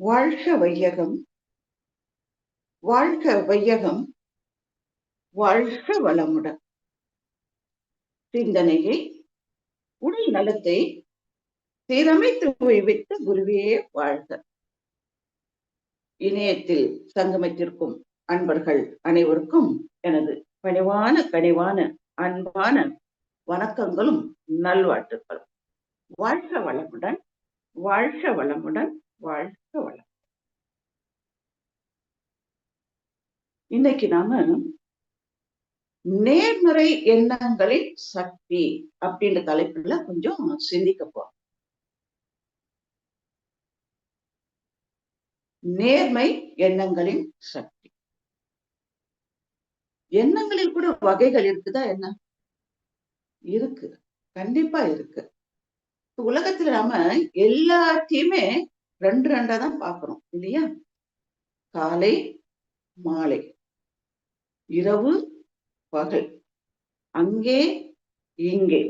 வாழ்க வையகம், வாழ்க வையகம், வாழ்க வளமுடன். சிந்தனையை, உடல் நலத்தை சீரமைத்து வைத்த குருவே வாழ்க. இணையத்தில் சங்கமித்திருக்கும் அன்பர்கள் அனைவருக்கும் எனது கனிவான அன்பான வணக்கங்களும் நல்வாழ்த்துக்களும். வாழ்க வளமுடன், வாழ்க வளமுடன், வாழ்க வளம். இன்னைக்கு நாம நேர்மறை எண்ணங்களின் சக்தி அப்படின்ற தலைப்புல கொஞ்சம் சிந்திக்க போறோம். நேர்மை எண்ணங்களின் சக்தி. எண்ணங்களில் கூட வகைகள் இருக்குதா? என்ன இருக்கு, கண்டிப்பா இருக்கு. உலகத்துல நாம எல்லாத்தையுமே ரெண்டு ரெண்டா தான் பாக்குறோம் இல்லையா? காலை மாலை, இரவு பகல், அங்கே இங்கே,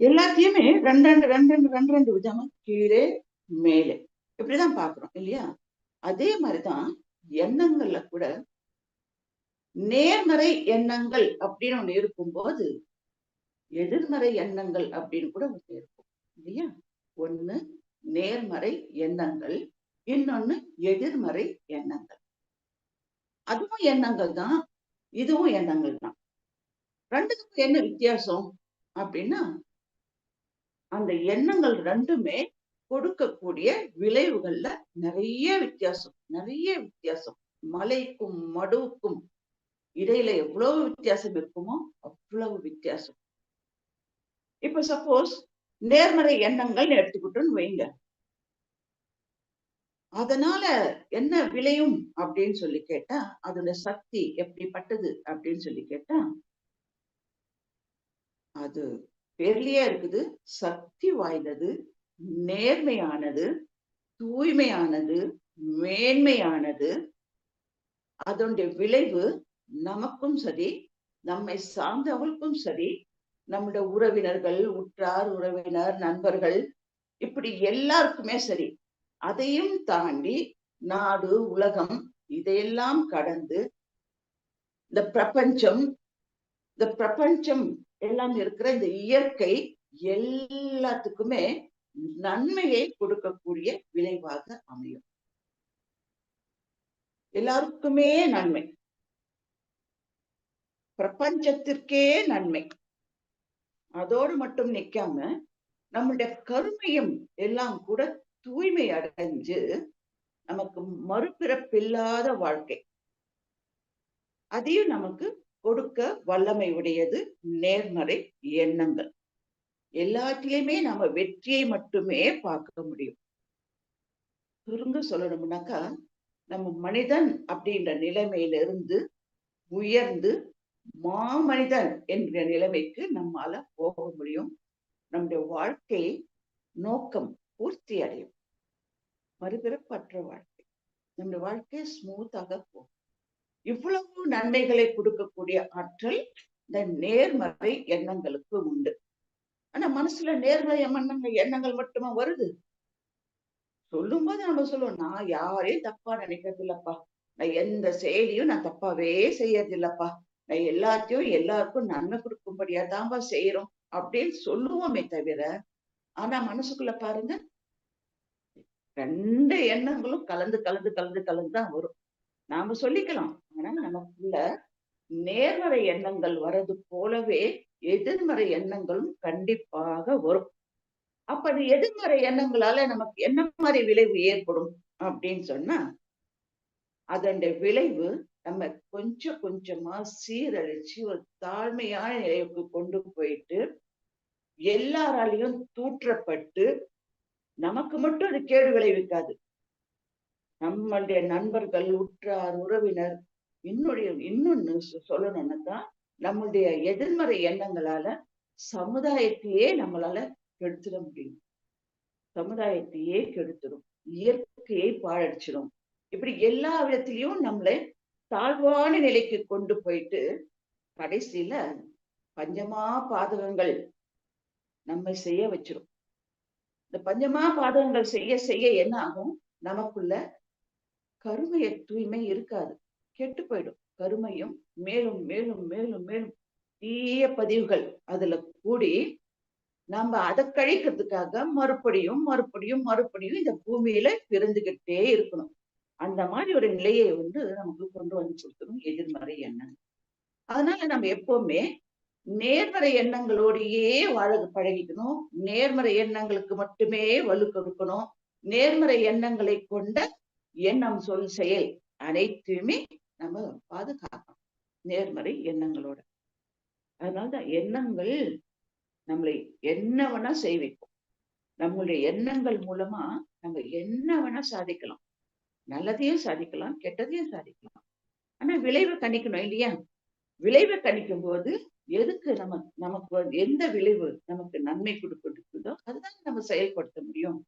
எல்லாத்தையுமே ரெண்டு ரெண்டு ரெண்டு ரெண்டு ரெண்டு ரெண்டு விதமா கீழே மேலே இப்படிதான் பாக்குறோம் இல்லையா? அதே மாதிரிதான் எண்ணங்கள்ல கூட நேர்மறை எண்ணங்கள் அப்படின்னு ஒண்ணு இருக்கும்போது எதிர்மறை எண்ணங்கள் அப்படின்னு கூட ஒண்ணு இருக்கும் இல்லையா? ஒண்ணு நேர்மறை எண்ணங்கள், இன்னொன்னு எதிர்மறை எண்ணங்கள். அதுவும் எண்ணங்கள் தான், இதுவும் எண்ணங்கள் தான். ரெண்டுக்கும் என்ன வித்தியாசம் அப்படின்னா, அந்த எண்ணங்கள் ரெண்டுமே கொடுக்கக்கூடிய விளைவுகள்ல நிறைய வித்தியாசம். மலைக்கும் மடுவுக்கும் இடையில எவ்வளவு வித்தியாசம் இருக்குமோ அவ்வளவு வித்தியாசம். இப்ப சப்போஸ் நேர்மறை எண்ணங்கள் எடுத்துக்கிட்டோன்னு வைங்க, அதனால என்ன விளையும் அப்படின்னு சொல்லி கேட்டா, அதோட சக்தி எப்படிப்பட்டது அப்படின்னு சொல்லி கேட்டா, அது பேர்லயே இருக்குது, சக்தி வாய்ந்தது, நேர்மையானது, தூய்மையானது, மேன்மையானது. அதனுடைய விளைவு நமக்கும் சரி, நம்மை சார்ந்தவர்களுக்கும் சரி, நம்முடைய உறவினர்கள், உற்றார் உறவினர், நண்பர்கள், இப்படி எல்லாருக்குமே சரி. அதையும் தாண்டி நாடு, உலகம், இதையெல்லாம் கடந்து இந்த பிரபஞ்சம் எல்லாம் இருக்கிற இந்த இயற்கை எல்லாத்துக்குமே நன்மையை கொடுக்கக்கூடிய விளைவாக அமையும். எல்லாருக்குமே நன்மை, பிரபஞ்சத்திற்கே நன்மை. அதோடு மட்டும் நிக்காம நம்முடைய கருமையும் எல்லாம் கூட தூய்மை அடைஞ்சு நமக்கு மறுபிறப்பில்லாத வாழ்க்கை, அதையும் நமக்கு கொடுக்க வல்லமை உடையது நேர்மறை எண்ணங்கள். எல்லாத்திலையுமே நம்ம வெற்றியை மட்டுமே பார்க்க முடியும். சுருங்க சொல்லணும்னாக்கா, நம்ம மனிதன் அப்படின்ற நிலைமையிலிருந்து உயர்ந்து மாமனிதன் என்கிற நிலைமைக்கு நம்மால போக முடியும். நம்முடைய வாழ்க்கை நோக்கம் பூர்த்தி அடையும். மறுபிறப்பற்ற வாழ்க்கை, நம்முடைய வாழ்க்கை ஸ்மூத்தாக போகும். இவ்வளவு நன்மைகளை கொடுக்கக்கூடிய ஆற்றல் இந்த நேர்மறை எண்ணங்களுக்கு உண்டு. ஆனா மனசுல நேர்மறை எண்ணங்கள் மட்டுமா வருது? சொல்லும் போது நம்ம சொல்லுவோம், நான் யாரையும் தப்பா நினைக்கிறது இல்லப்பா, நான் எந்த செயலியும் நான் தப்பாவே செய்யறது இல்லப்பா, நான் எல்லாத்தையும் எல்லாருக்கும் நன்மை கொடுக்கும்படியா தான்பா செய்யறோம் அப்படின்னு சொல்லுவோமே தவிர, ஆனா மனசுக்குள்ள பாருங்க, ரெண்டு எண்ணங்களும் கலந்து தான் வரும். நாம சொல்லிக்கலாம், ஆனா நமக்குள்ள நேர்மறை எண்ணங்கள் வர்றது போலவே எதிர்மறை எண்ணங்களும் கண்டிப்பாக வரும். அப்ப அது எதிர்மறை எண்ணங்களால நமக்கு என்ன மாதிரி விளைவு ஏற்படும் அப்படின்னு சொன்னா, அதனுடைய விளைவு நம்ம கொஞ்சம் கொஞ்சமா சீரழிச்சு ஒரு தாழ்மையான நிலைக்கு கொண்டு போயிட்டு எல்லாராலையும் தூற்றப்பட்டு, நமக்கு மட்டும் அது கேடு விளைவிக்காது, நம்மளுடைய நண்பர்கள், உற்றார் உறவினர், இன்னொன்னு சொல்லணும்னாக்கா, நம்மளுடைய எதிர்மறை எண்ணங்களால சமுதாயத்தையே நம்மளால கெடுத்துட முடியும். சமுதாயத்தையே கெடுத்துடும், இயற்கையை பாழடிச்சிடும். இப்படி எல்லா விதத்திலையும் நம்மளை தாழ்வான நிலைக்கு கொண்டு போயிட்டு கடைசியில பஞ்சமா பாதகங்கள் நம்மை செய்ய வச்சிரும். இந்த பஞ்சமா பாதகங்கள் செய்ய செய்ய என்ன ஆகும்? நமக்குள்ள கருமைய தூய்மை இருக்காது. கெட்டு போயிடும். கருமையும் மேலும் மேலும் மேலும் மேலும் தீய பதிவுகள் அதுல கூடி நம்ம அத கழிக்கிறதுக்காக மறுபடியும் மறுபடியும் மறுபடியும் இந்த பூமியில பிறந்துகிட்டே இருக்கணும். அந்த மாதிரி ஒரு நிலையை நமக்கு கொண்டு வந்து கொடுத்துரும் எதிர்மறை எண்ணம். அதனால நம்ம எப்பவுமே நேர்மறை எண்ணங்களோடையே வாழ பழகிக்கணும். நேர்மறை எண்ணங்களுக்கு மட்டுமே வலு கொடுக்கணும். நேர்மறை எண்ணங்களை கொண்ட எண்ணம், சொல், செயல் அனைத்தையுமே நம்ம பாதுகாக்கணும். நேர்மறை எண்ணங்களோட. அதனாலதான் எண்ணங்கள் நம்மளை என்ன வேணா செய்விக்கும். நம்மளுடைய எண்ணங்கள் மூலமா நம்ம என்ன வேணா சாதிக்கலாம். நல்லதையும் சாதிக்கலாம், கெட்டதையும் சாதிக்கலாம். ஆனா விளைவை கணிக்கணும் இல்லையா? விளைவை கணிக்கும் போது எதுக்கு நமக்கு எந்த விளைவு நமக்கு நன்மை கொடுக்குதோ அதுதான் நம்ம செயல்படுத்த முடியும்.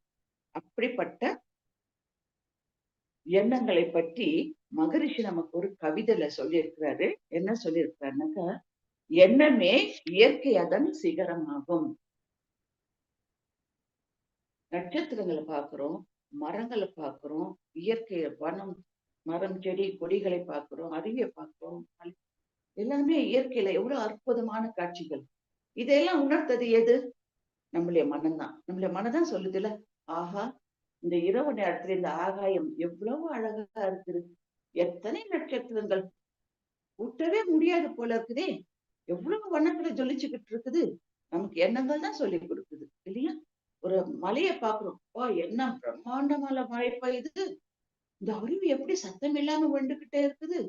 அப்படிப்பட்ட எண்ணங்களை பற்றி மகரிஷி நமக்கு ஒரு கவிதையில சொல்லியிருக்கிறாரு. என்ன சொல்லியிருக்கிறாருனாக்கா, எண்ணமே இயற்கை அதன் சிகரமாகும். நட்சத்திரங்களை பார்க்கிறோம், மரங்களை பார்க்கிறோம், இயற்கையை வனம், மரம், செடி, கொடிகளை பார்க்கிறோம், அருவியை பார்க்கிறோம். எல்லாமே இயற்கையில எவ்வளவு அற்புதமான காட்சிகள். இதையெல்லாம் உணர்த்தது எது? நம்மளுடைய மனம்தான். நம்மளுடைய மனதான் சொல்லுதுல, ஆஹா, இந்த இரவு நேரத்துல இந்த ஆகாயம் எவ்வளவு அழகா இருக்குது. எத்தனை நட்சத்திரங்கள், கூட்டவே முடியாது போல இருக்குதே. எவ்வளவு வண்ணத்துல ஜொலிச்சுக்கிட்டு இருக்குது. நமக்கு எண்ணங்கள் தான் சொல்லி கொடுக்குது இல்லையா? ஒரு மலையை பாக்குறோம், என்ன பிரம்மாண்டமான மழை பெய்யுது. இந்த அருவி எப்படி சத்தம் இல்லாம வந்துகிட்டே இருக்குது.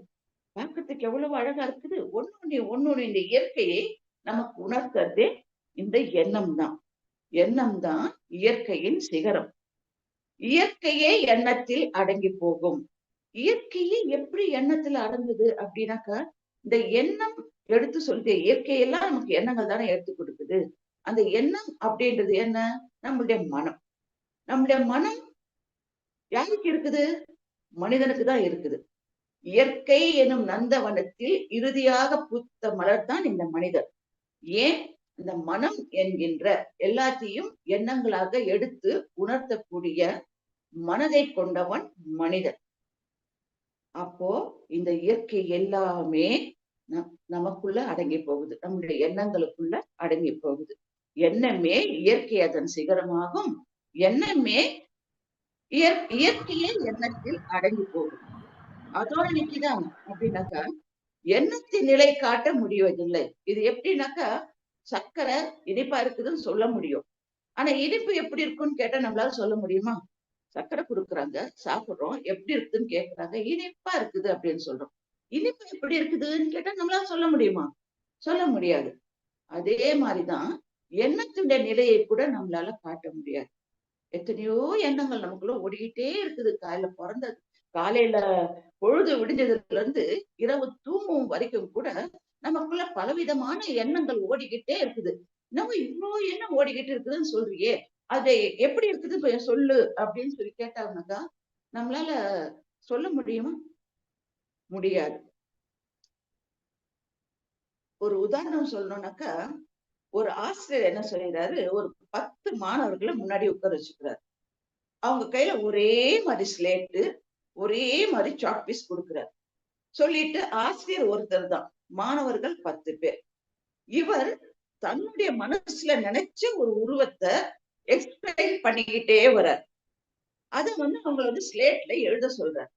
பார்க்கறதுக்கு எவ்வளவு அழகா இருக்குது. ஒண்ணு இந்த இயற்கையை நமக்கு உணர்த்ததே இந்த எண்ணம் தான். எண்ணம் தான் இயற்கையின் சிகரம். இயற்கையே எண்ணத்தில் அடங்கி போகும். இயற்கையே எப்படி எண்ணத்துல அடங்குது அப்படின்னாக்கா, இந்த எண்ணம் எடுத்து சொல்லுது. இயற்கையெல்லாம் நமக்கு எண்ணங்கள் தானே எடுத்து கொடுக்குது. அந்த எண்ணம் அப்படின்றது என்ன? நம்மளுடைய மனம். நம்முடைய மனம் யாருக்கு இருக்குது? மனிதனுக்கு தான் இருக்குது. இயற்கை எனும் நந்தவனத்தில் இறுதியாக பூத்த மலர் தான் இந்த மனிதர். ஏன்? இந்த மனம் என்கின்ற எல்லாத்தையும் எண்ணங்களாக எடுத்து உணர்த்தக்கூடிய மனதை கொண்டவன் மனிதன். அப்போ இந்த இயற்கை எல்லாமே நமக்குள்ள அடங்கி போகுது. நம்முடைய எண்ணங்களுக்குள்ள அடங்கி போகுது. எண்ணமே இயற்கை அதன் சிகரமாகும். எண்ணமே இயற்கையே எண்ணத்தில் அடங்கி போகும். அதோட நிக்கிதான் அப்படின்னாக்கா, எண்ணத்தின் நிலை காட்ட முடிவதில்லை. இது எப்படின்னாக்கா, சர்க்கரை இனிப்பா இருக்குதுன்னு சொல்ல முடியும். ஆனா இனிப்பு எப்படி இருக்குன்னு கேட்டா நம்மளால சொல்ல முடியுமா? சர்க்கரை கொடுக்குறாங்க, சாப்பிடுறோம், எப்படி இருக்குதுன்னு கேட்கறாங்க, இனிப்பா இருக்குது அப்படின்னு சொல்றோம். இனிப்பு எப்படி இருக்குதுன்னு கேட்டா நம்மளால சொல்ல முடியுமா? சொல்ல முடியாது. அதே மாதிரிதான் எண்ணத்துடைய நிலையை கூட நம்மளால காட்ட முடியாது. எத்தனையோ எண்ணங்கள் நமக்குள்ள ஓடிக்கிட்டே இருக்குது. காலையில பொழுது விடிஞ்சதுல இருந்து இரவு தூங்கும் வரைக்கும் கூட நமக்குள்ள பலவிதமான எண்ணங்கள் ஓடிக்கிட்டே இருக்குது. நம்ம இவ்வளவு எண்ணம் ஓடிக்கிட்டு இருக்குதுன்னு சொல்றியே, அது எப்படி இருக்குது கொஞ்சம் சொல்லு அப்படின்னு சொல்லி கேட்டாங்கன்னாக்கா நம்மளால சொல்ல முடியுமா? முடியாது. ஒரு உதாரணம் சொல்லணும்னாக்கா, ஒரு ஆசிரியர் என்ன சொல்லிடுறாரு, ஒரு 10 மாணவர்களை முன்னாடி உட்கார வச்சுக்கிறாரு. அவங்க கையில ஒரே மாதிரி ஸ்லேட்டு, ஒரே மாதிரி சாக் பீஸ் கொடுக்கிறார். சொல்லிட்டு ஆசிரியர் ஒருத்தர் தான், மாணவர்கள் 10 பேர். இவர் தன்னுடைய மனசுல நினைச்ச ஒரு உருவத்தை எக்ஸ்பிளைன் பண்ணிக்கிட்டே வர்றார். அத அவங்க ஸ்லேட்ல எழுத சொல்றார்.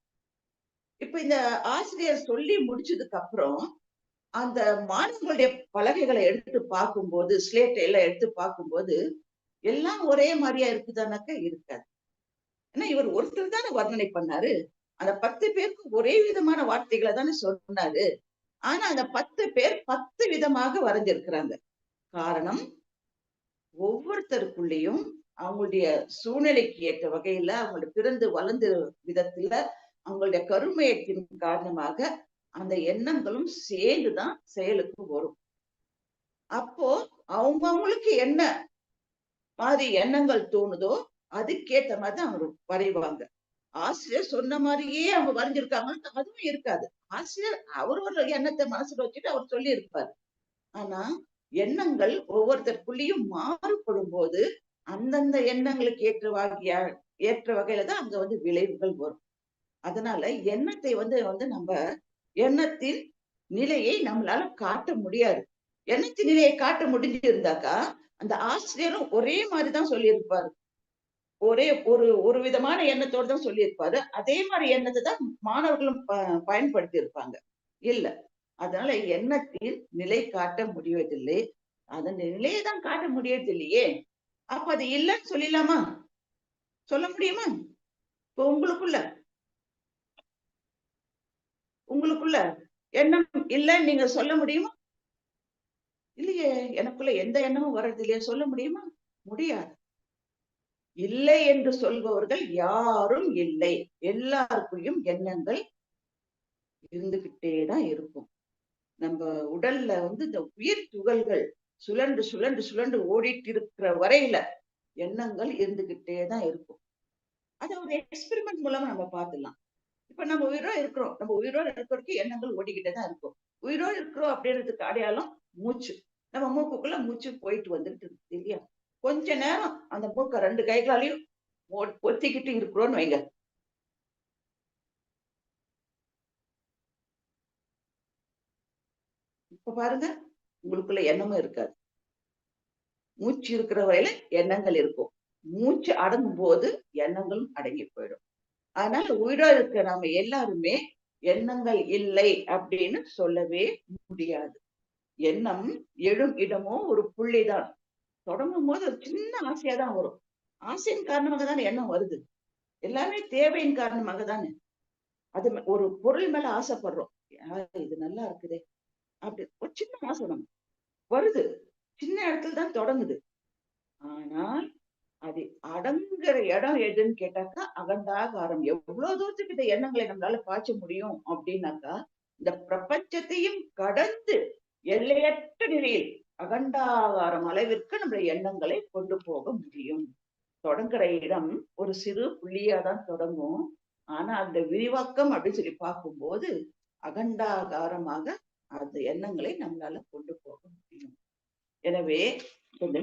இப்ப இந்த ஆசிரியர் சொல்லி முடிச்சதுக்கு அப்புறம் அந்த மாணவர்களுடைய பலகைகளை எடுத்து பார்க்கும்போது, ஸ்லேட் எல்லாம் எடுத்து பார்க்கும்போது எல்லாம் ஒரே மாதிரியா இருக்குதானாக்கா இருக்காது. ஏன்னா இவர் ஒருத்தர் தானே வர்ணனை பண்ணாரு. அந்த 10 பேருக்கு ஒரே விதமான வார்த்தைகளை தானே சொன்னாரு. ஆனா அந்த 10 பேர் 10 விதமாக வரைஞ்சிருக்கிறாங்க. காரணம், ஒவ்வொருத்தருக்குள்ளேயும் அவங்களுடைய சூழ்நிலைக்கு ஏற்ற வகையில, அவங்களுடைய பிறந்து வளர்ந்த விதத்துல, அவங்களுடைய கருமையத்தின் காரணமாக அந்த எண்ணங்களும் சேர்ந்துதான் செயலுக்கு வரும். அப்போ அவங்களுக்கு என்ன மாதிரி எண்ணங்கள் தோணுதோ அதுக்கேத்த மாதிரிதான் அவங்க வரைவாங்க. ஆசிரியர் சொன்ன மாதிரியே அவங்க வரைஞ்சிருக்காங்கன்னு அதுவும் இருக்காது. ஆசிரியர் அவர் ஒரு எண்ணத்தை மனசுல வச்சுட்டு அவர் சொல்லி இருப்பாரு. ஆனா எண்ணங்கள் ஒவ்வொருத்தருக்குள்ளேயும் மாறுபடும் போது அந்தந்த எண்ணங்களுக்கு ஏற்ற வகையில தான் அங்க வந்து விளைவுகள் வரும். அதனால எண்ணத்தை வந்து வந்து நம்ம எண்ணத்தின் நிலையை நம்மளால காட்ட முடியாது. எண்ணத்தின் நிலையை காட்ட முடிஞ்சிருந்தாக்கா, அந்த ஆசிரியரும் ஒரே மாரி தான் சொல்லியிருப்பாரு. ஒரே ஒரு ஒரு விதமான எண்ணத்தோட தான் சொல்லியிருப்பாரு. அதே மாரி எண்ணத்த தான் மாணவர்களும் பயன்படுத்தி இருப்பாங்க. இல்ல. அதனால எண்ணத்தில் நிலை காட்ட முடிவதில்லை. அதன் நிலையை தான் காட்ட முடியறதில்லையே! அப்ப அது இல்லன்னு சொல்லிடலாமா? சொல்ல முடியுமா? இப்ப உங்களுக்குள்ள எண்ணம் இல்லன்னு நீங்க சொல்ல முடியுமா? இல்லையே! எனக்குள்ள எந்த எண்ணமும் வர்றதில்லையே! சொல்ல முடியுமா? முடியாது. இல்லை என்று சொல்பவர்கள் யாரும் இல்லை. எல்லாருக்குள்ளயும் எண்ணங்கள் இருந்துகிட்டே தான் இருக்கும். நம்ம உடல்ல வந்து இந்த உயிர் துகள்கள் சுழன்று, சுழன்று, சுழன்று ஓடிட்டு இருக்கிற வரையில எண்ணங்கள் இருந்துகிட்டே தான் இருக்கும். அத ஒரு எக்ஸ்பெரிமெண்ட் மூலமா நம்ம பார்த்துடலாம். இப்ப நம்ம உயிரோட இருக்கிறோம். நம்ம உயிரோட இருக்கிறதுக்கு எண்ணங்கள் ஓடிக்கிட்டே தான் இருக்கும். உயிரோட இருக்கிறோம் அப்படின்றதுக்கு அடையாளம் மூச்சு. நம்ம மூக்குக்குள்ள மூச்சு போயிட்டு வந்துட்டு இருக்கு இல்லையா? கொஞ்ச நேரம் அந்த மூக்க 2 கைகளாலயும் பொத்திக்கிட்டு இருக்கிறோம்னு வைங்க. இப்ப பாருங்க, உங்களுக்குள்ள எண்ணமும் இருக்காது. மூச்சு இருக்கிற வரையில எண்ணங்கள் இருக்கும். மூச்சு அடங்கும்போது எண்ணங்களும் அடங்கி போயிடும். அதனால உயிரோட இருக்கிற நாம எல்லாருமே எண்ணங்கள் இல்லை அப்படின்னு சொல்லவே முடியாது. எண்ணம் எழும் இடமோ ஒரு புள்ளிதான். தொடங்கும்போது ஒரு சின்ன ஆசையா தான் வரும். ஆசையின் காரணமாக தானே எண்ணம் வருது. எல்லாமே தேவையின் காரணமாக தானே. அது ஒரு பொருள் மேல ஆசைப்படுறோம். இது நல்லா இருக்குதே! அப்படி ஒரு சின்ன ஆசை நமக்கு வருது. சின்ன இடத்துல தான் தொடங்குது. ஆனால் அது அடங்குற இடம் எதுன்னு கேட்டாக்கா, அகண்டாகாரம். எவ்வளவு தூரத்துக்கு இந்த எண்ணங்களை நம்மளால பாய்ச்ச முடியும் அப்படின்னாக்கா, இந்த பிரபஞ்சத்தையும் கடந்து எல்லையற்ற நிலையில் அகண்டாகாரம் அளவிற்கு நம்ம எண்ணங்களை கொண்டு போக முடியும். தொடங்குற இடம் ஒரு சிறு புள்ளியா தான் தொடங்கும். ஆனா அந்த விரிவாக்கம் அப்படின்னு சொல்லி பார்க்கும்போது, அகண்டாகாரமாக அந்த எண்ணங்களை நம்மளால கொண்டு போக முடியும். எனவே இந்த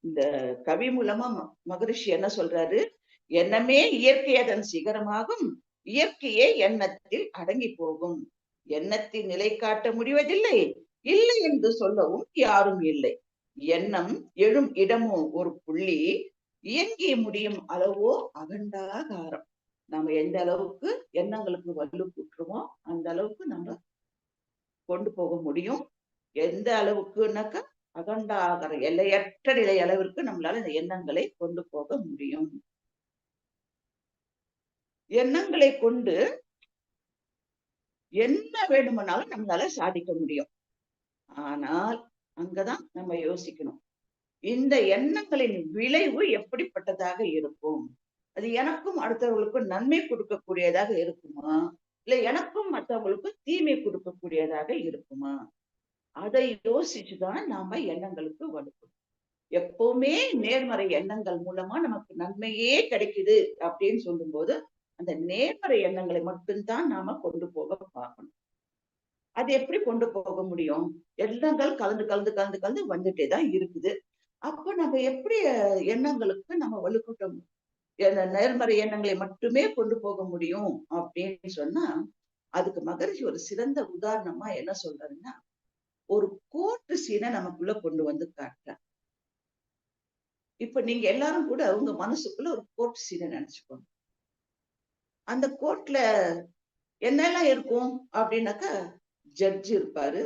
இந்த கவி மூலமா மகரிஷி என்ன சொல்றாரு? எண்ணமே இயற்கை அதன் சிகரமாகும். இயற்கையே எண்ணத்தில் அடங்கி போகும். எண்ணத்தில் நிலை காட்ட முடிவதில்லை. இல்லை என்று சொல்லவும் யாரும் இல்லை. எண்ணம் எழும் இடமோ ஒரு புள்ளி. இயங்கி முடியும் அளவோ அகண்டாகாரம். நம்ம எந்த அளவுக்கு எண்ணங்களுக்கு வலு கூட்டுறோமோ அந்த அளவுக்கு நம்ம கொண்டு போக முடியும். எந்த அளவுக்குனாக்கா அகண்டாகார எல்லையற்ற நிலை அளவிற்கு நம்மளால இந்த எண்ணங்களை கொண்டு போக முடியும். எண்ணங்களை கொண்டு என்ன வேண்டுமானாலும் நம்மளால சாதிக்க முடியும். ஆனால் அங்கதான் நம்ம யோசிக்கணும். இந்த எண்ணங்களின் விளைவு எப்படிப்பட்டதாக இருக்கும்? அது எனக்கும் அடுத்தவர்களுக்கும் நன்மை கொடுக்கக்கூடியதாக இருக்குமா? இல்ல எனக்கும் மற்றவங்களுக்கும் தீமை கொடுக்கக்கூடியதாக இருக்குமா? அதை யோசிச்சுதான் நாம எண்ணங்களுக்கு வலுக்கணும். எப்பவுமே நேர்மறை எண்ணங்கள் மூலமா நமக்கு நன்மையே கிடைக்குது அப்படின்னு சொல்லும்போது, அந்த நேர்மறை எண்ணங்களை மட்டும்தான் நாம கொண்டு போக பார்க்கணும். அது எப்படி கொண்டு போக முடியும்? எண்ணங்கள் கலந்து, கலந்து, கலந்து, கலந்து வந்துட்டே தான் இருக்குது. அப்ப நம்ம எப்படி எண்ணங்களுக்கு நம்ம வலுக்கூட்ட நேர்மறை எண்ணங்களை மட்டுமே கொண்டு போக முடியும் அப்படின்னு சொன்னா, அதுக்கு மகரிஷி ஒரு சிறந்த உதாரணமா என்ன சொல்றாருன்னா, ஒரு கோர்ட் சீனை நமக்குள்ள கொண்டு வந்து காட்டுறார். இப்ப நீங்க எல்லாரும் கூட உங்க மனசுக்குள்ள ஒரு கோர்ட் சீனை நினைச்சுக்கோங்க. அந்த கோர்ட்ல என்னெல்லாம் இருக்கும் அப்படின்னாக்கா, ஜட்ஜ் இருப்பாரு,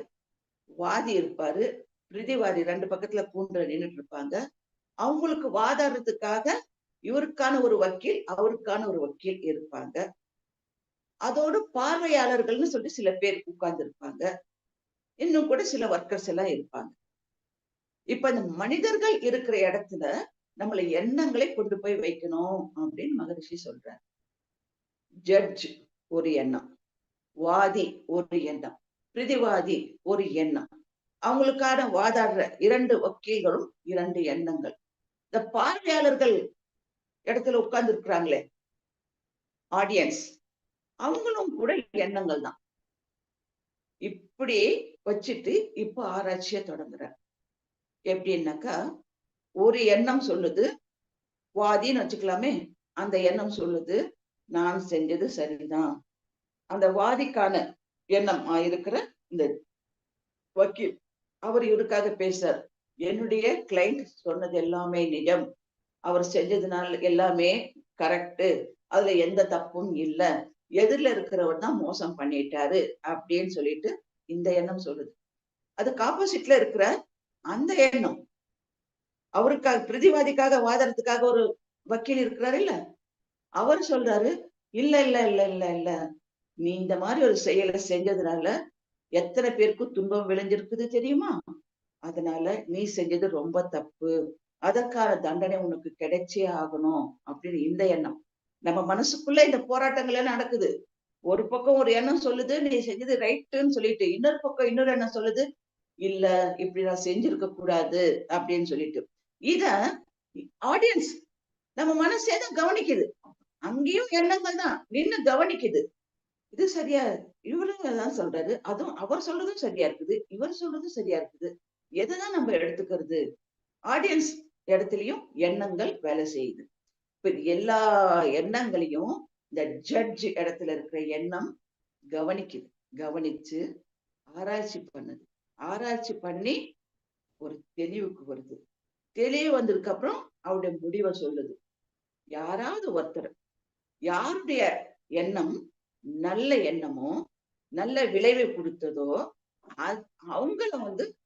வாதி இருப்பாரு, பிரதிவாதி 2 பக்கத்துல கூண்டுல நின்னுட்டு இருப்பாங்க. அவங்களுக்கு வாதாடுறதுக்காக இவருக்கான ஒரு வக்கீல், அவருக்கான ஒரு வக்கீல் இருப்பாங்க. அதோடு பார்வையாளர்கள்னு சொல்லி சில பேர் உட்கார்ந்து இருப்பாங்க. இன்னும் கூட சில ஒர்க்கர்ஸ் எல்லாம் இருப்பாங்க. இப்ப இந்த மனிதர்கள் இருக்கிற இடத்துல நம்மள எண்ணங்களை கொண்டு போய் வைக்கணும் அப்படின்னு மகரிஷி சொல்றார். ஜட்ஜ் ஒரு எண்ணம், வாதி ஒரு எண்ணம், பிரதிவாதி ஒரு எண்ணம், அவங்களுக்கான வாதாடுற 2 வக்கீல்களும் 2 எண்ணங்கள். இந்த பார்வையாளர்கள் இடத்துல உட்கார்ந்து இருக்கிறாங்களே ஆடியன்ஸ், அவங்களும் கூட எண்ணங்கள் தான். இப்படி வச்சுட்டு இப்ப ஆராய்ச்சியை தொடங்குறார். எப்படின்னாக்கா, ஒரு எண்ணம் சொல்லுது, வாதின்னு வச்சுக்கலாமே. அந்த எண்ணம் சொல்லுது, நான் செஞ்சது சரிதான். அந்த வாதிக்கான எண்ணம் இருக்கிற இந்த வக்கீல், அவர் இவருக்காக பேசுறார். என்னுடைய கிளையண்ட் சொன்னது எல்லாமே நிஜம். அவர் செஞ்சதுனால எல்லாமே கரெக்ட்டு. அதுல எந்த தப்பும் இல்ல. எதிர்ல இருக்கிறவர் தான் மோசம் பண்ணிட்டாரு அப்படின்னு சொல்லிட்டு இந்த எண்ணம் சொல்லுது. அதுக்கு ஆப்போசிட்ல இருக்கிற அந்த எண்ணம், அவருக்காக பிரதிவாதிக்காக வாதாடுறதுக்காக ஒரு வக்கீல் இருக்கிறாரு இல்ல, அவர் சொல்றாரு, இல்ல இல்ல இல்ல இல்ல இல்ல. நீ இந்த மாதிரி ஒரு செயலை செஞ்சதுனால எத்தனை பேருக்கு துன்பம் விளைஞ்சிருக்குது தெரியுமா? அதனால நீ செஞ்சது ரொம்ப தப்பு. அதற்கான தண்டனை உனக்கு கிடைச்சே ஆகணும் அப்படின்னு இந்த எண்ணம். நம்ம மனசுக்குள்ள இந்த போராட்டங்கள் எல்லாம் நடக்குது. ஒரு பக்கம் ஒரு எண்ணம் சொல்லுது, நீ செஞ்சது ரைட்டுன்னு சொல்லிட்டு. இன்னொரு பக்கம் இன்னொரு எண்ணம் சொல்லுது, இல்ல இப்படி நான் செஞ்சிருக்க கூடாது அப்படின்னு சொல்லிட்டு. இத ஆடியன்ஸ் நம்ம மனசே தான் கவனிக்குது. அங்கேயும் எண்ணங்கள் தான் நின்னு கவனிக்குது. இது சரியா இவரும் அதான் சொல்றாரு. அதுவும் அவர் சொல்றதும் சரியா இருக்குது. இவர் சொல்றதும் சரியா இருக்குது. எததான் நம்ம எடுத்துக்கிறது? ஆடியன்ஸ் இடத்துலயும் எண்ணங்கள் வேலை செய்யுது. இப்ப எல்லா எண்ணங்களையும் இந்த ஜட்ஜ் இடத்துல இருக்கிற எண்ணம் கவனிக்குது. கவனிச்சு ஆராய்ச்சி பண்ணுது. ஆராய்ச்சி பண்ணி ஒரு தெளிவுக்கு வருது. தெளிவு வந்ததுக்கு அப்புறம் அவருடைய முடிவை சொல்லுது. யாராவது ஒருத்தர் யாருடைய எண்ணம் நல்ல எண்ணமோ, நல்ல விளைவை கொடுத்ததோ, அவங்கள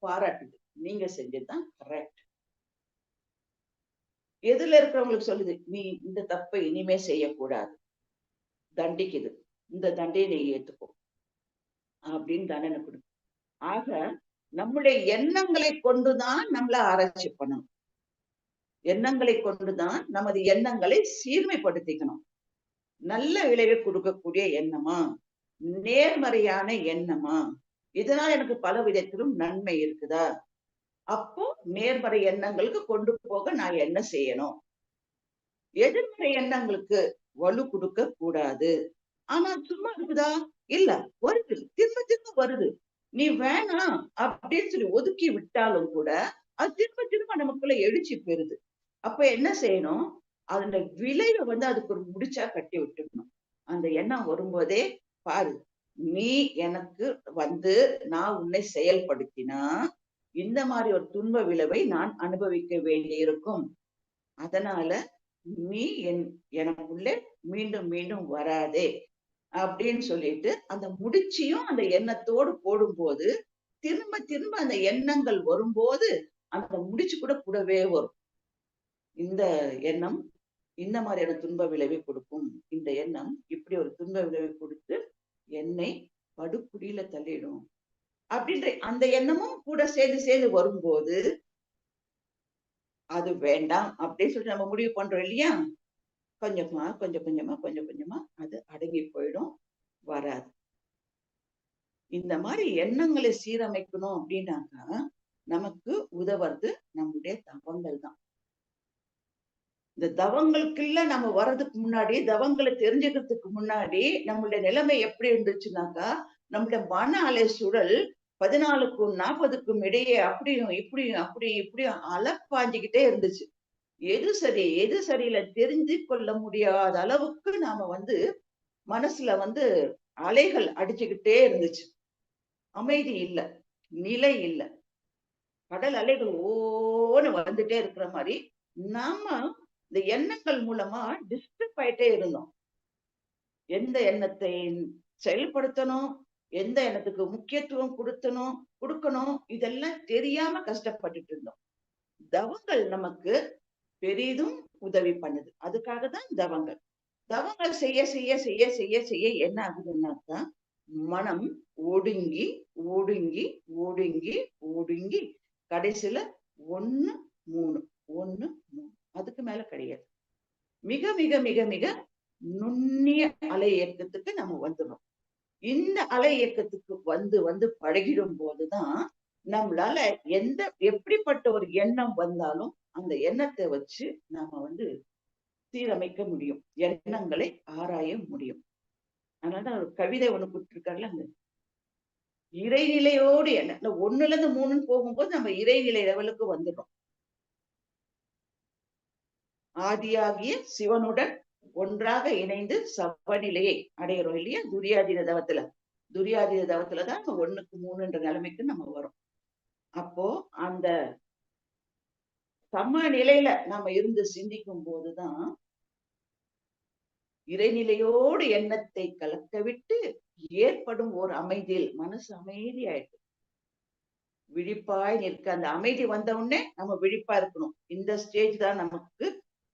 பாராட்டுது. நீங்க செஞ்சதுதான் கரெக்ட். எதிர்ல இருக்கிறவங்களுக்கு சொல்லுது, நீ இந்த தப்பை இனிமே செய்யக்கூடாது. தண்டிக்குது. இந்த தண்டையை நீ ஏத்துக்கோ அப்படின்னு தண்டனை கொடுக்கும். ஆக நம்முடைய எண்ணங்களை கொண்டுதான் நம்மள ஆராய்ச்சி பண்ணணும். எண்ணங்களை கொண்டுதான் நமது எண்ணங்களை சீர்மைப்படுத்திக்கணும். நல்ல விளைவை கொடுக்கக்கூடிய எண்ணமா, நேர்மறையான எண்ணமா, இதனால் எனக்கு பல விதத்திலும் நன்மை இருக்குதா? அப்போ நேர்மறை எண்ணங்களுக்கு கொண்டு போக நான் என்ன செய்யணும்? எதிர்மறை எண்ணங்களுக்கு வலு கொடுக்க கூடாது. ஆனா சும்மா இருக்குதா? இல்ல. வருது. திரும்ப திரும்ப வருது. நீ வேணாம் அப்படின்னு சொல்லி ஒதுக்கி விட்டாலும் கூட, அது திரும்ப திரும்ப நமக்குள்ள எழுச்சி பெறுது. அப்ப என்ன செய்யணும்? அந்த விளைவ அதுக்கு ஒரு முடிச்சா கட்டி விட்டுடணும். அந்த எண்ணம் வரும்போதே, பாரு, நீ எனக்கு வந்து நான் உன்னை செயல்படுத்தினா, இந்த மாரி ஒரு துன்ப விளைவை நான் அனுபவிக்க வேண்டியிருக்கும். அதனால நீ எனக்குள்ளே மீண்டும் மீண்டும் வராதே! அப்படின்னு சொல்லிட்டு, அந்த முடிச்சையும் அந்த எண்ணத்தோடு போடும்போது, திரும்ப திரும்ப அந்த எண்ணங்கள் வரும்போது, அந்த முடிச்சு கூட கூடவே வரும். இந்த எண்ணம் இந்த மாதிரியான துன்ப விளைவை கொடுக்கும். இந்த எண்ணம் இப்படி ஒரு துன்ப விளைவை கொடுத்து என்னை படுகுழியில தள்ளிடும். அப்படின்ற அந்த எண்ணமும் கூட சேர்ந்து சேர்ந்து வரும்போது, அது வேண்டாம் அப்படின்னு சொல்லிட்டு நம்ம முடிவு பண்றோம் இல்லையா? கொஞ்சமா, கொஞ்சம் கொஞ்சமா, கொஞ்சம் கொஞ்சமா அது அடங்கி போயிடும். வராது. இந்த மாரி எண்ணங்களை சீரமைக்கணும் அப்படின்னாக்கா, நமக்கு உதவுறது நம்முடைய தவங்கள் தான். இந்த தவங்களுக்குள்ள நம்ம வர்றதுக்கு முன்னாடி, தவங்கள தெரிஞ்சுக்கிறதுக்கு முன்னாடி, நம்மளுடைய நிலைமை எப்படி இருந்துச்சுன்னாக்கா, நம்முடைய மன அலை சுழல் 14க்கும் 40க்கும் இடையே அப்படியும், இப்படியும், அப்படி இப்படியும் அலைப்பாஞ்சுகிட்டே இருந்துச்சு. எது சரி, எது சரியில்ல தெரிந்து கொள்ள முடியாத அளவுக்கு நாம மனசுல அலைகள் அடிச்சுக்கிட்டே இருந்துச்சு. அமைதி இல்ல. நிலை இல்ல. கடல் அலைகள் ஓன்னு வந்துட்டே இருக்கிற மாரி, நாம இந்த எண்ணங்கள் மூலமா டிஸ்டர்ப் ஆயிட்டே இருந்தோம். எந்த எண்ணத்தை செயல்படுத்தணும், எந்த எண்ணத்துக்கு முக்கியத்துவம் குடுக்கணும், இதெல்லாம் தெரியாம கஷ்டப்பட்டுட்டு இருந்தோம். தவங்கள் நமக்கு பெரிதும் உதவி பண்ணுது. அதுக்காக தான் தவங்கள். தவங்கள் செய்ய செய்ய செய்ய செய்ய செய்ய என்ன ஆகுதுன்னாக்கா, மனம் ஒடுங்கி, ஒடுங்கி, ஒடுங்கி, ஒடுங்கி கடைசியில 1, 3 1, 3 அதுக்கு மேல கிடையாது. மிக மிக மிக மிக நுண்ணிய அலை இயக்கத்துக்கு நம்ம வந்துரும். இந்த அலை இயக்கத்துக்கு வந்து பழகிடும் போதுதான் நம்மளால எப்படிப்பட்ட ஒரு எண்ணம் வந்தாலும் அந்த எண்ணத்தை வச்சு நாம சீரமைக்க முடியும். எண்ணங்களை ஆராய முடியும். அதனாலதான் ஒரு கவிதை ஒண்ணு கொடுத்திருக்காருல்ல, அந்த இறைநிலையோடு எண்ணம். 1ல இருந்து 3ன்னு போகும்போது நம்ம இறைநிலை லெவலுக்கு வந்துடும். ஆதியாகிய சிவனுடன் ஒன்றாக இணைந்து சமநிலையை அடையிறோம் இல்லையா? துரியாதீன தவத்துல. துரியாதீன தவத்துலதான் 1க்கு 3ன்ற நிலைமைக்கு நம்ம வரோம். அப்போ அந்த சமநிலையில நாம இருந்து சிந்திக்கும் போதுதான் இறைநிலையோடு எண்ணத்தை கலக்கவிட்டு ஏற்படும் ஒரு அமைதியில் மனசு அமைதியாயிடும். விழிப்பாய் நிற்க அந்த அமைதி வந்த உடனே நம்ம விழிப்பா இருக்கணும். இந்த ஸ்டேஜ் தான் நமக்கு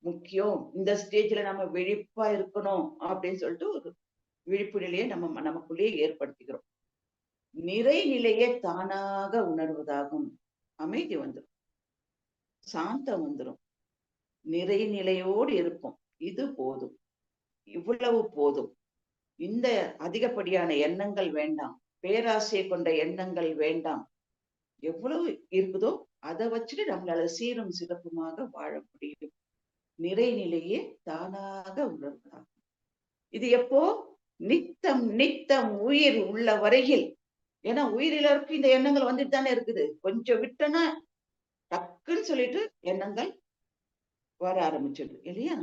முக்கியம். இந்த ஸ்டேஜ்ல நம்ம விழிப்பா இருக்கணும் அப்படின்னு சொல்லிட்டு ஒரு விழிப்பு நிலையை நம்ம நமக்குள்ளேயே ஏற்படுத்திக்கிறோம். நிறை நிலையே தானாக உணர்வதாகும். அமைதி வந்துடும், சாந்தம் வந்துடும், நிறை நிலையோடு இருப்போம். இது போதும், இவ்வளவு போதும். இந்த அதிகப்படியான எண்ணங்கள் வேண்டாம், பேராசை கொண்ட எண்ணங்கள் வேண்டாம். எவ்வளவு இருக்குதோ அதை வச்சுட்டு நம்மளால சீரும் சிறப்புமாக வாழ முடியும். நிறை நிலையே தானாக உணர்வதாகும். இது எப்போ? நித்தம் நித்தம் உயிர் உள்ள வரையில். ஏன்னா உயிரிலருக்கு இந்த எண்ணங்கள் வந்துட்டு தானே இருக்குது. கொஞ்சம் விட்டனா டக்குன்னு சொல்லிட்டு எண்ணங்கள் வர ஆரம்பிச்சிடுது இல்லையா?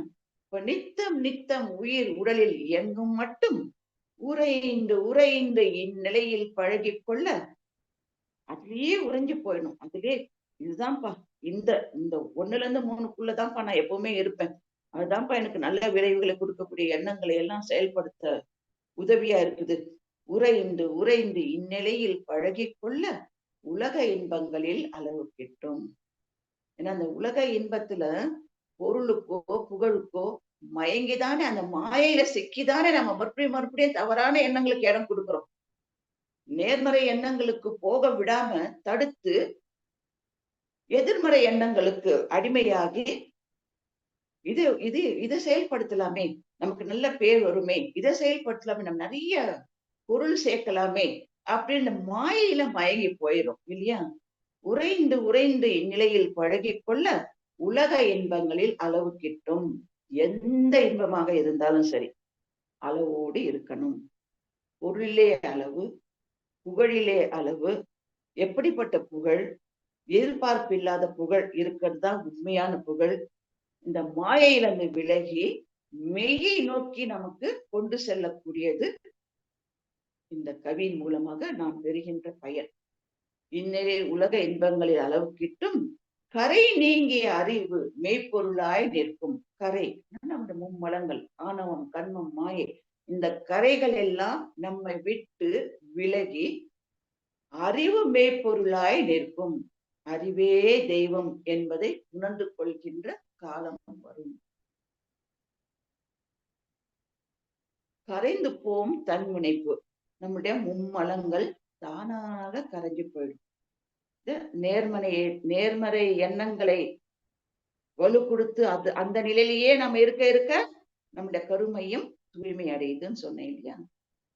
இப்ப நித்தம் நித்தம் உயிர் உடலில் எங்கும் மட்டும் உறைந்து உறைந்து இந்நிலையில் பழகிக் கொள்ள அதுலயே உறைஞ்சு போயிடும். அதுலயே இதுதான்ப்பா, இந்த இந்த 1ல இருந்து 3க்குள்ளதான்ப்பா நான் எப்பவுமே இருப்பேன். அதுதான்ப்பா எனக்கு நல்ல விளைவுகளை கொடுக்கக்கூடிய எண்ணங்களை எல்லாம் செயல்படுத்த உதவியா இருக்குது. உறைந்து உறைந்து இந்நிலையில் பழகிக் கொள்ள உலக இன்பங்களில் அளவு கிட்டும். ஏன்னா அந்த உலக இன்பத்துல பொருளுக்கோ புகழுக்கோ மயங்கிதானே, அந்த மாயையில சிக்கிதானே நம்ம மறுபடியும் மறுபடியும் தவறான எண்ணங்களுக்கு இடம் கொடுக்கிறோம். நேர்மறை எண்ணங்களுக்கு போக விடாம தடுத்து எதிர்மறை எண்ணங்களுக்கு அடிமையாகி இது இது இதை செயல்படுத்தலாமே, நமக்கு நல்ல பேர் வருமே, இதை செயல்படுத்தலாமே, நம்ம நிறைய பொருள் சேர்க்கலாமே அப்படின்னு மாயையில மயங்கி போயிடும் இல்லையா? உறைந்து உறைந்து இந்நிலையில் பழகிக் கொள்ள உலக இன்பங்களில் அளவு கிட்டும். எந்த இன்பமாக இருந்தாலும் சரி, அளவோடு இருக்கணும். பொருளிலே அளவு, புகழிலே அளவு. எப்படிப்பட்ட புகழ்? எதிர்பார்ப்பில்லாத புகழ் இருக்கிறது தான் உண்மையான புகழ். இந்த மாயையிலிருந்து விலகி மெய்யை நோக்கி நமக்கு கொண்டு செல்லக்கூடியது இந்த கவியின் மூலமாக நாம் பெறுகின்ற பயன். இந்நிலையில் உலக இன்பங்களில் அளவு கிட்டும் கரை நீங்கிய அறிவு மெய்ப்பொருளாய் நிற்கும். கரை நம்முடைய மும்மலங்கள், ஆணவம், கண்மம், மாயை, இந்த கரைகள் எல்லாம் நம்மை விட்டு விலகி அறிவு மெய்ப்பொருளாய் நிற்கும். அறிவே தெய்வம் என்பதை உணர்ந்து கொள்கின்ற காலம் வரும். கரைந்து போம் தன்முனைப்பு. நம்முடைய மும்மலங்கள் தானாக கரைஞ்சு போயிடும். நேர்மறை எண்ணங்களை வலு கொடுத்து அது அந்த நிலையிலேயே நம்ம இருக்க இருக்க நம்முடைய கருமையும் தூய்மை அடையுதுன்னு சொன்னேன் இல்லையா?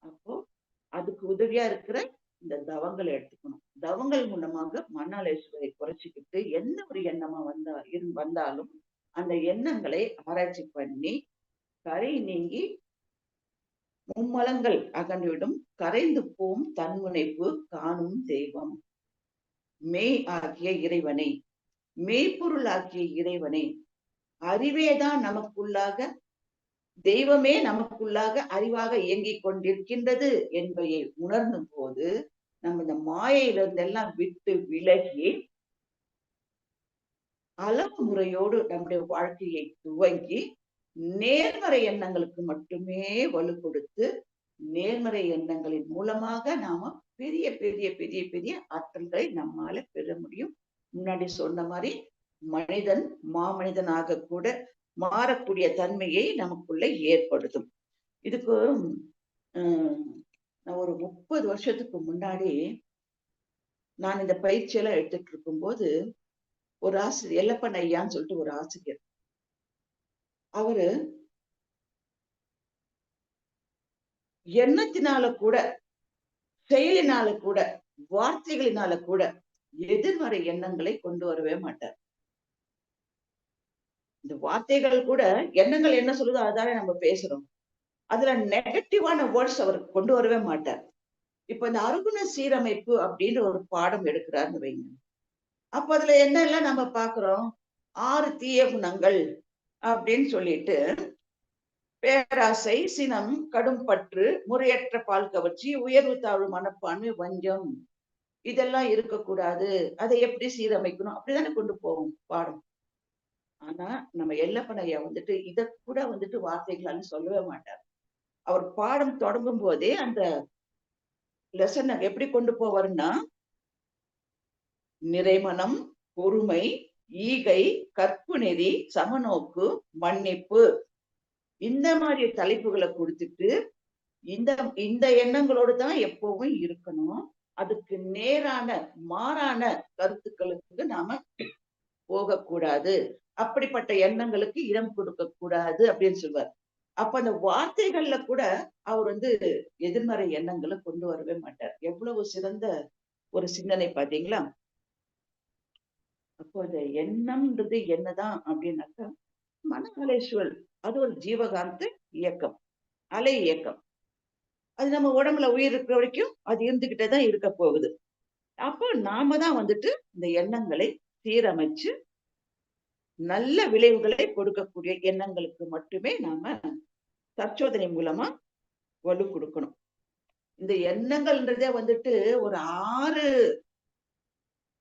அப்போ அதுக்கு உதவியா இருக்கிற இந்த தவங்களை எடுத்துக்கணும். தவங்கள் மூலமாக மன அலைச்சலை குறைச்சிக்கிட்டு எந்த ஒரு எண்ணமா வந்தாலும் அந்த எண்ணங்களை ஆராய்ச்சி பண்ணி கரை நீங்கி மும்மலங்கள் அகன்றுவிடும். கரைந்து போம் தன்முனைப்பு காணும் தெய்வம். மெய் ஆகிய இறைவனை, மெய்ப்பொருள் ஆகிய இறைவனை, அறிவேதான் நமக்குள்ளாக, தெய்வமே நமக்குள்ளாக அறிவாக இயங்கிக் கொண்டிருக்கின்றது என்பதை உணர்ந்தும் போது நம்ம இந்த மாயையிலிருந்து எல்லாம் விட்டு விலகி அளவு முறையோடு நம்முடைய வாழ்க்கையை துவங்கி நேர்மறை எண்ணங்களுக்கு மட்டுமே வலு கொடுத்து நேர்மறை எண்ணங்களின் மூலமாக நாம பெரிய பெரிய பெரிய பெரிய ஆற்றல்களை நம்மால பெற முடியும். முன்னாடி சொன்ன மாதிரி மனிதன் மாமனிதனாக கூட மாறக்கூடிய தன்மையை நமக்குள்ள ஏற்படுத்தும். இதுக்கு நான் ஒரு 30 வருஷத்துக்கு முன்னாடி நான் இந்த பயிற்சியெல்லாம் எடுத்துட்டு இருக்கும்போது ஒரு ஆசிரியர், எல்லப்பன் ஐயான்னு சொல்லிட்டு ஒரு ஆசிரியர், அவரு எண்ணத்தினால கூட, செயலினால கூட, வார்த்தைகளினால கூட எதிர்மறை எண்ணங்களை கொண்டு வரவே மாட்டார். இந்த வார்த்தைகள் கூட எண்ணங்கள் என்ன சொல்லுதோ அதானே நம்ம பேசுறோம். அதுல நெகட்டிவான வேர்ட்ஸ் அவர் கொண்டு வரவே மாட்டார். இப்ப இந்த அருகுண சீரமைப்பு அப்படின்னு ஒரு பாடம் எடுக்கிறாருன்னு வைங்க. அப்ப அதுல என்னெல்லாம் நம்ம பாக்குறோம்? 6 தீய குணங்கள், அப்படின்னு சொல்லிட்டு பேராசை, சினம், கடும் பற்று, முறையற்ற பால் கவர்ச்சி, உயர்வு தாழ்வு மனப்பான்மை, வஞ்சம் இதெல்லாம் இருக்கக்கூடாது. அதை எப்படி சீரமைக்கணும்? அப்படித்தானே கொண்டு போவோம் பாடம். ஆனா நம்ம எல்லப்பன் ஐயா வந்துட்டு இத கூட வந்துட்டு வார்த்தைகளால சொல்லவே மாட்டார். அவர் பாடம் தொடங்கும் போதே அந்த லெசன எப்படி கொண்டு போவாருன்னா, நிறைமனம், பொறுமை, ஈகை, கற்பு நெறி, சமநோக்கு, மன்னிப்பு இந்த மாதிரி தலைப்புகளை கொடுத்துட்டு இந்த இந்த எண்ணங்களோடு தான் எப்பவும் இருக்கணும். அதுக்கு நேரான மாறான கருத்துக்களுக்கு நாம போகக்கூடாது. அப்படிப்பட்ட எண்ணங்களுக்கு இடம் கொடுக்க கூடாது அப்படின்னு சொல்வார். அப்ப அந்த வார்த்தைகள்ல கூட அவர் வந்து எதிர்மறை எண்ணங்களை கொண்டு வரவே மாட்டார். எவ்வளவு சிறந்த ஒரு சிந்தனை பாத்தீங்களா? அப்போ அந்த எண்ணம்ன்றது என்னதான் அப்படின்னாக்கா மன அலைச்சல். அது ஒரு ஜீவகாந்த இயக்கம், அலை இயக்கம். அது நம்ம உடம்புல உயிர் இருக்கிற வரைக்கும் அது இருந்துகிட்டே தான் இருக்க போகுது. அப்போ நாம தான் வந்துட்டு இந்த எண்ணங்களை சீரமைச்சு நல்ல விளைவுகளை கொடுக்கக்கூடிய எண்ணங்களுக்கு மட்டுமே நாம தற்சோதனை மூலமா வலு கொடுக்கணும். இந்த எண்ணங்கள்ன்றதே வந்துட்டு ஒரு 6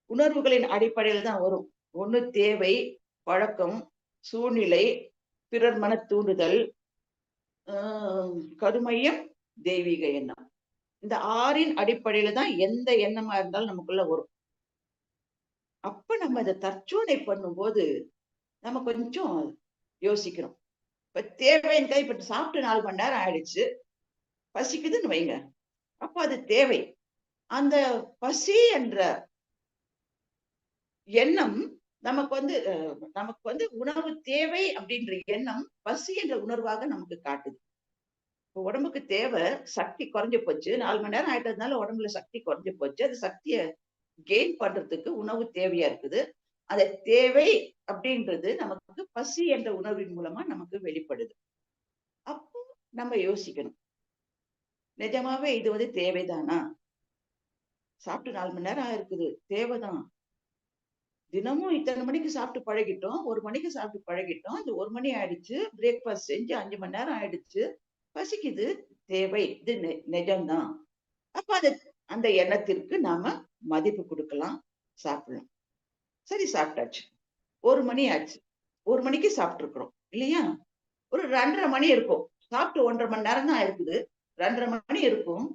உணர்வுகளின் அடிப்படையில தான் வரும். ஒண்ணு தேவை, பழக்கம், சூழ்நிலை, பிறர் மன தூண்டுதல், கருமையம், தெய்வீக எண்ணம். இந்த 6ன் அடிப்படையில தான் எந்த எண்ணமா இருந்தாலும் நமக்குள்ள வரும். அப்ப நம்ம அதை தற்சோதனை பண்ணும்போது நம்ம கொஞ்சம் யோசிக்கிறோம். இப்ப தேவைன்னு இப்ப சாப்பிட்டு 4 மணி நேரம் ஆயிடுச்சு. பசிக்குதுன்னு வைங்க. அப்ப அது தேவை. அந்த பசி என்ற எண்ணம் நமக்கு வந்து உணவு தேவை அப்படின்ற எண்ணம் பசி என்ற உணர்வாக நமக்கு காட்டுது. இப்ப உடம்புக்கு தேவை சக்தி குறைஞ்சு போச்சு. 4 மணி நேரம் ஆயிட்டதுனால உடம்புல சக்தி குறைஞ்சு போச்சு. அது சக்திய கெயின் பண்றதுக்கு உணவு தேவையா இருக்குது. அந்த தேவை அப்படின்றது நமக்கு பசி என்ற உணர்வின் மூலமா நமக்கு வெளிப்படுது. அப்போ நம்ம யோசிக்கணும். நிஜமாவே இது வந்து தேவைதானா? சாப்பிட்டு 4 மணி நேரம் ஆயிருக்குது. தேவைதான். தினமும் இத்தனை மணிக்கு சாப்பிட்டு பழகிட்டோம். 1 மணிக்கு சாப்பிட்டு பழகிட்டோம். இந்த 1 மணி ஆயிடுச்சு. பிரேக்ஃபாஸ்ட் செஞ்சு 5 மணி நேரம் ஆயிடுச்சு. பசிக்குது. தேவை. இது நிஜம்தான். அப்ப அந்த எண்ணத்திற்கு நாம மதிப்பு குடுக்கலாம். சாப்பிடலாம். சரி சாப்பிட்டாச்சு. 1 மணி ஆச்சு. 1 மணிக்கு சாப்பிட்டுருக்கிறோம். இல்லையா? ஒரு 2:30 மணி இருக்கும். சாப்பிட்டு 1 1/2 மணி நேரம் தான் ஆயிருக்குது. 2:30 மணி இருக்கும்.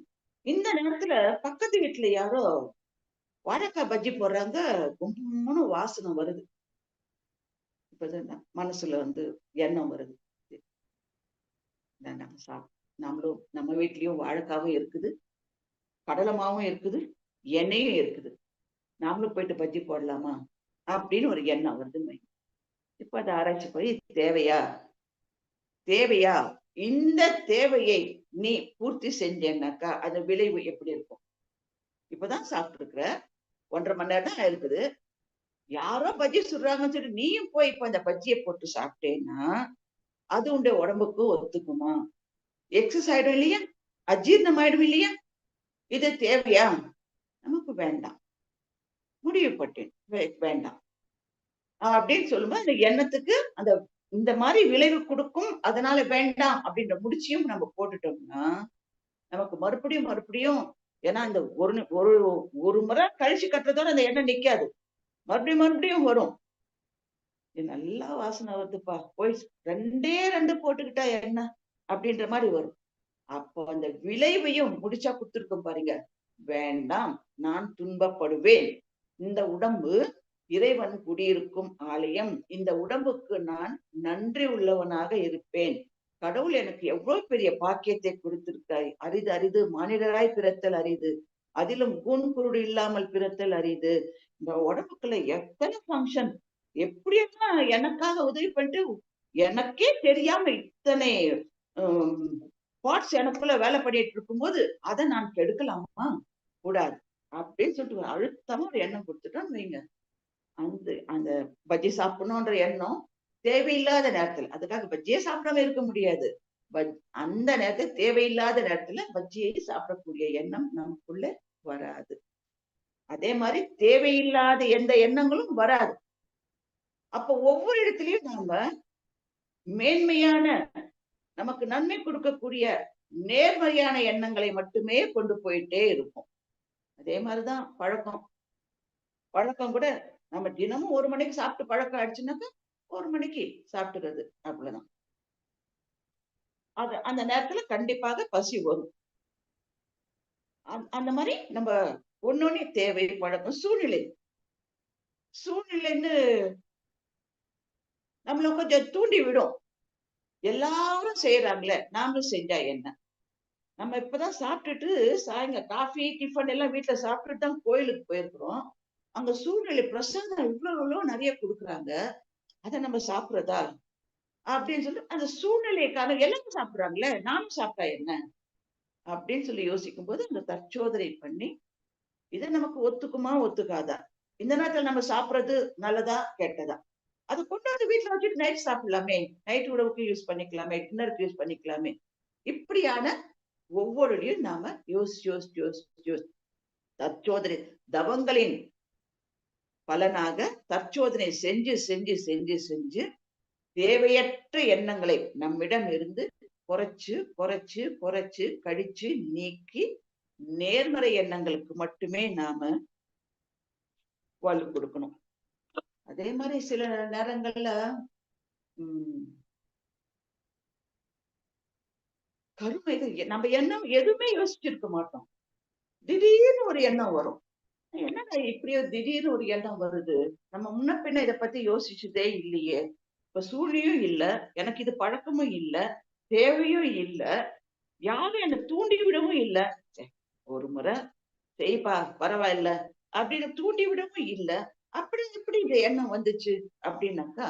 இந்த நேரத்துல பக்கத்து வீட்ல யாரோ வாழைக்காய் பஜ்ஜி போடுறாங்க. கும்முன்னு வாசனை வருது. இப்பதான் மனசுல வந்து எண்ணம் வருது. நம்ம நம்மளும் நம்ம வீட்லயும் வாழைக்காவும் இருக்குது. கடலை மாவும் இருக்குது. எண்ணெயும் இருக்குது. நாமளும் போயிட்டு பஜ்ஜி போடலாமா? அப்படின்னு ஒரு எண்ணம் வருதுன்னு வைங்க. இப்ப அத ஆராய்ச்சி போய் தேவையா? தேவையா? இந்த தேவையை நீ பூர்த்தி செஞ்சேன்னாக்கா, அது விளைவு எப்படி இருக்கும்? இப்பதான் சாப்பிட்டுருக்கிற. 1 1/2 மணி நேரம் தான் ஆயிருக்குது. யாரோ பஜ்ஜி சுடுறாங்கன்னு சொல்லி நீயும் போய் இப்ப அந்த பஜ்ஜிய போட்டு சாப்பிட்டேன்னா, அது உன்னுடைய உடம்புக்கு ஒத்துக்குமா? எக்ஸஸ் ஆயிடும் இல்லையா? அஜீரணம் ஆயிடும் இல்லையா? இது தேவையா? நமக்கு வேண்டாம். முடிவு பட்டேன். வேண்டாம். அப்படின்னு சொல்லும்போது அந்த எண்ணத்துக்கு அந்த இந்த மாதிரி விளைவு கொடுக்கும். அதனால வேண்டாம் அப்படின்ற முடிச்சியும் நம்ம போட்டுட்டோம்னா, நமக்கு மறுபடியும் மறுபடியும் ஏன்னா இந்த ஒரு ஒரு முறை கழிச்சு கட்டுறதோட அந்த எண்ணம் நிக்காது. மறுபடியும் மறுபடியும் வரும். இது நல்லா வாசனை வருதுப்பா. போய் 2 2 போட்டுக்கிட்டா என்ன? அப்படின்ற மாதிரி வரும். அப்போ அந்த விளைவையும் முடிச்சா குடுத்திருக்கோம் பாருங்க. வேண்டாம், நான் துன்பப்படுவேன். இந்த உடம்பு இறைவன் குடியிருக்கும் ஆலயம். இந்த உடம்புக்கு நான் நன்றி உள்ளவனாக இருப்பேன். கடவுள் எனக்கு எவ்வளவு பெரிய பாக்கியத்தை கொடுத்திருக்காய். அரிது அரிது மானிடராய் பிறத்தல் அரிது. அதிலும் கூன் குருடு இல்லாமல் பிறத்தல் அரிது. இந்த உடம்புக்குள்ள எத்தனை ஃபங்க்ஷன் எப்படியெல்லாம் எனக்காக உதவி பண்ணிட்டு எனக்கே தெரியாம இத்தனை பார்ட்ஸ் எனக்குள்ள வேலை பண்ணிட்டு இருக்கும்போது அதை நான் கெடுக்கலாமா? கூடாது. அப்படின்னு சொல்லிட்டு ஒரு அழுத்தமா ஒரு எண்ணம் கொடுத்துட்டோம்னு வைங்க. அந்த அந்த பஜ்ஜி சாப்பிடணும்ன்ற எண்ணம் தேவையில்லாத நேரத்துல அதுக்காக பஜ்ஜியே சாப்பிடாம இருக்க முடியாது. அந்த நேரத்துல தேவையில்லாத நேரத்துல பஜ்ஜியை சாப்பிடக்கூடிய எண்ணம் நமக்குள்ள வராது. அதே மாதிரி தேவையில்லாத எந்த எண்ணங்களும் வராது. அப்ப ஒவ்வொரு இடத்துலயும் நாம மேன்மையான, நமக்கு நன்மை கொடுக்கக்கூடிய நேர்மறையான எண்ணங்களை மட்டுமே கொண்டு போயிட்டே இருக்கும். அதே மாதிரிதான் பழக்கம். பழக்கம் கூட நம்ம தினமும் 1 மணிக்கு சாப்பிட்டு பழக்கம் ஆயிடுச்சுன்னாக்கா 1 மணிக்கு சாப்பிட்டுறது அவ்வளவுதான். அது அந்த நேரத்துல கண்டிப்பாக பசி வரும். அந்த மாதிரி நம்ம ஒண்ணொண்ணு தேவை, பழக்கம், சூழ்நிலை. சூழ்நிலைன்னு நம்மள கொஞ்சம் தூண்டி விடும். எல்லாரும் செய்யறாங்களே, நாமளும் செஞ்சா என்ன? நம்ம இப்பதான் சாப்பிட்டுட்டு காஃபி, டிஃபன் எல்லாம் வீட்டுல சாப்பிட்டுட்டு தான் கோயிலுக்கு போயிருக்கிறோம். அங்க சூழ்நிலை பிரசாதம் இவ்வளவு நிறைய கொடுக்குறாங்க. அதை நம்ம சாப்பிடுறதா அப்படின்னு சொல்லி அந்த சூழ்நிலைக்கான எல்லாரும் சாப்பிடுறாங்களே, நானும் சாப்பிட்டா என்ன அப்படின்னு சொல்லி யோசிக்கும் போது அந்த தற்சோதனை பண்ணி இதை நமக்கு ஒத்துக்குமா ஒத்துக்காதா, இந்த நேரத்துல நம்ம சாப்பிடுறது நல்லதா கெட்டதா, அது கொண்டு வந்து வீட்டுல வச்சுட்டு நைட் சாப்பிடலாமே, நைட் உணவுக்கு யூஸ் பண்ணிக்கலாமே, டின்னருக்கு யூஸ் பண்ணிக்கலாமே, இப்படியான ஒவ்வொருடையும் நாம யோசிச்சு யோசிச்சு யோசிச்சு யோசிச்சு தற்சோதனை தவங்களின் பலனாக தற்சோதனை செஞ்சு செஞ்சு செஞ்சு செஞ்சு தேவையற்ற எண்ணங்களை நம்மிடம் இருந்து குறைச்சு குறைச்சு குறைச்சு கழிச்சு நீக்கி நேர்மறை எண்ணங்களுக்கு மட்டுமே நாம வலு கொடுக்கணும். அதே மாதிரி சில நேரங்கள்ல கருமை நம்ம எண்ணம் எதுவுமே யோசிச்சிருக்க மாட்டோம். திடீர்னு ஒரு எண்ணம் வரும். என்னடா இப்படியோ திடீர்னு ஒரு எண்ணம் வருது, நம்ம முன்ன பின்ன இதை பத்தி யோசிச்சதே இல்லையே, இப்ப சூழ்நிலையும் இல்ல, எனக்கு இது பழக்கமும் இல்ல, தேவையும் இல்ல, யாரும் என்ன தூண்டி விடவும் இல்ல, ஒரு முறை செய்ப்பா பரவாயில்ல அப்படின்னு தூண்டி விடவும் இல்ல, அப்படி இப்படி இந்த எண்ணம் வந்துச்சு அப்படின்னாக்கா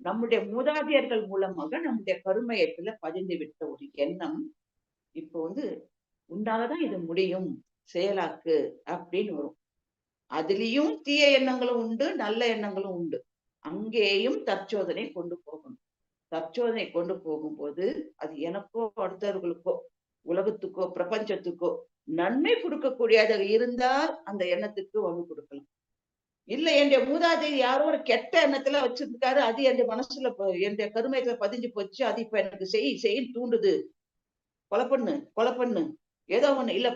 நம்முடைய மூதாதையர்கள் மூலமாக நம்முடைய கருமையத்துல பதிந்து விட்ட ஒரு எண்ணம் இப்போ உன்னாலதான் இது முடியும், செயலாக்கு அப்படின்னு வரும். அதுலயும் தீய எண்ணங்களும் உண்டு, நல்ல எண்ணங்களும் உண்டு. அங்கேயும் தற்சோதனை கொண்டு போகணும். தற்சோதனை கொண்டு போகும்போது அது எனக்கோ அடுத்தவர்களுக்கோ உலகத்துக்கோ பிரபஞ்சத்துக்கோ நன்மை கொடுக்கக்கூடியதாக இருந்தால் அந்த எண்ணத்துக்கு வலு கொடுக்கலாம். இல்ல என் மூதாதையர் யாரோ ஒரு கெட்ட எண்ணத்துல வச்சிருக்காரு, அது என் மனசுல என் கருமையத்துல பதிஞ்சு போச்சு, அது இப்ப எனக்கு செய் தூண்டுது, கொலை பண்ணு ஏதோ ஒண்ணு, இல்ல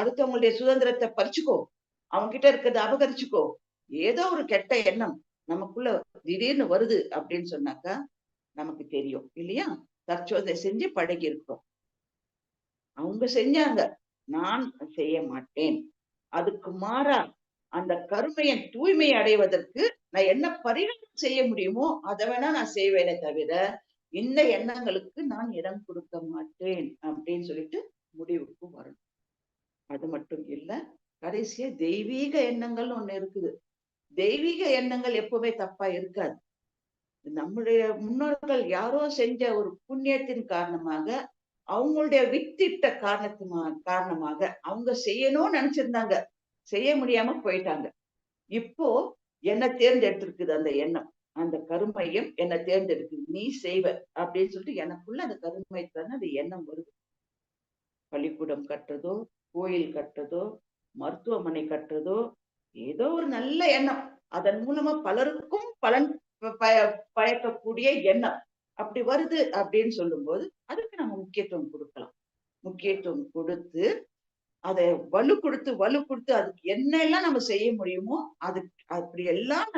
அடுத்தவங்களுடைய சுதந்திரத்தை பறிச்சுக்கோ, அவங்க கிட்ட இருக்கிறத அபகரிச்சுக்கோ, ஏதோ ஒரு கெட்ட எண்ணம் நமக்குள்ள திடீர்னு வருது அப்படின்னு சொன்னாக்கா நமக்கு தெரியும் இல்லையா, தற்சோதனை செஞ்சு பழகி இருக்கோம். அவங்க செஞ்சாங்க, நான் செய்ய மாட்டேன். அதுக்கு மாறா அந்த கருமையின் தூய்மை அடைவதற்கு நான் என்ன பரிகாரம் செய்ய முடியுமோ அதை வேணா நான் செய்வேனே தவிர இந்த எண்ணங்களுக்கு நான் இடம் கொடுக்க மாட்டேன் அப்படின்னு சொல்லிட்டு முடிவுக்கு வரணும். அது மட்டும் இல்ல, கடைசியா தெய்வீக எண்ணங்கள்னு ஒண்ணு இருக்குது. தெய்வீக எண்ணங்கள் எப்பவுமே தப்பா இருக்காது. நம்முடைய முன்னோர்கள் யாரோ செஞ்ச ஒரு புண்ணியத்தின் காரணமாக, அவங்களுடைய வித்திட்ட காரணமாக அவங்க செய்யணும்னு நினைச்சிருந்தாங்க, செய்ய முடியாம போயிட்டாங்க. இப்போ என்ன தேர்ந்தெடுத்திருக்குது அந்த எண்ணம், அந்த கருமையம் என்ன தேர்ந்தெடுக்குது, நீ செய்வ அப்படின்னு சொல்லிட்டு எனக்குள்ள அந்த கருமையத்தான அந்த எண்ணம் வருது. பள்ளிக்கூடம் கட்டுறதோ, கோயில் கட்டுறதோ, மருத்துவமனை கட்டுறதோ, ஏதோ ஒரு நல்ல எண்ணம், அதன் மூலமா பலருக்கும் பலன் பயக்கக்கூடிய எண்ணம் அப்படி வருது அப்படின்னு சொல்லும் போது அதுக்கு நம்ம முக்கியத்துவம் கொடுக்கலாம். முக்கியத்துவம் கொடுத்து அதை வலு கொடுத்து அதுக்கு என்னெல்லாம் நம்ம செய்ய முடியுமோ அது அப்படி எல்லாம்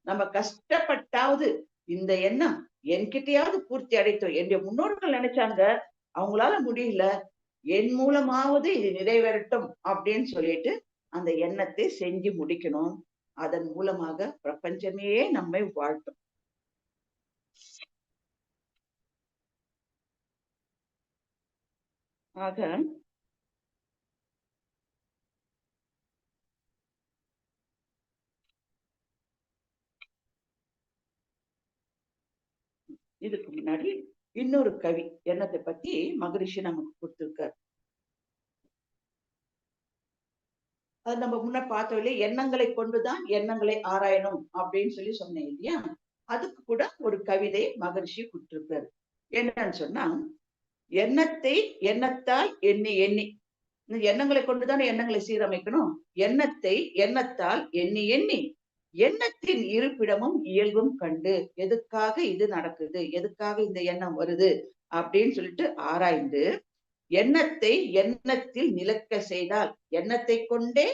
நம்ம கஷ்டப்பட்டாவது இந்த எண்ணம் என்கிட்டயாவது பூர்த்தி அடைத்தோம். என்னுடைய முன்னோர்கள் நினைச்சாங்க, அவங்களால முடியல, என் மூலமாவது இது நிறைவேறட்டும் அப்படின்னு சொல்லிட்டு அந்த எண்ணத்தை செஞ்சு முடிக்கணும். அதன் மூலமாக பிரபஞ்சமே நம்மை வாழ்த்தும். ஆக இதுக்கு முன்னாடி இன்னொரு கவி எண்ணத்தை பத்தி மகரிஷி நமக்கு கொடுத்திருக்காரு. அது நம்ம முன்ன பார்த்தோம் இல்லையா, எண்ணங்களை கொண்டுதான் எண்ணங்களை ஆராயணும் அப்படின்னு சொல்லி சொன்னேன் இல்லையா, அதுக்கு கூட ஒரு கவிதை மகரிஷி கொடுத்திருக்காரு. என்னன்னு சொன்னா, எண்ணத்தை எண்ணத்தால் எண்ணி எண்ணி, எண்ணங்களை கொண்டுதானே எண்ணங்களை சீரமைக்கணும், எண்ணத்தை எண்ணத்தால் எண்ணி எண்ணி எண்ணத்தின் இருப்பிடமும் இயல்பும் கண்டு எதுக்காக இது நடக்குது, எதுக்காக இந்த எண்ணம் வருது அப்படின்னு சொல்லிட்டு ஆராய்ந்து எண்ணத்தை எண்ணத்தில் நிலைக்க செய்தால், எண்ணத்தை கொண்டே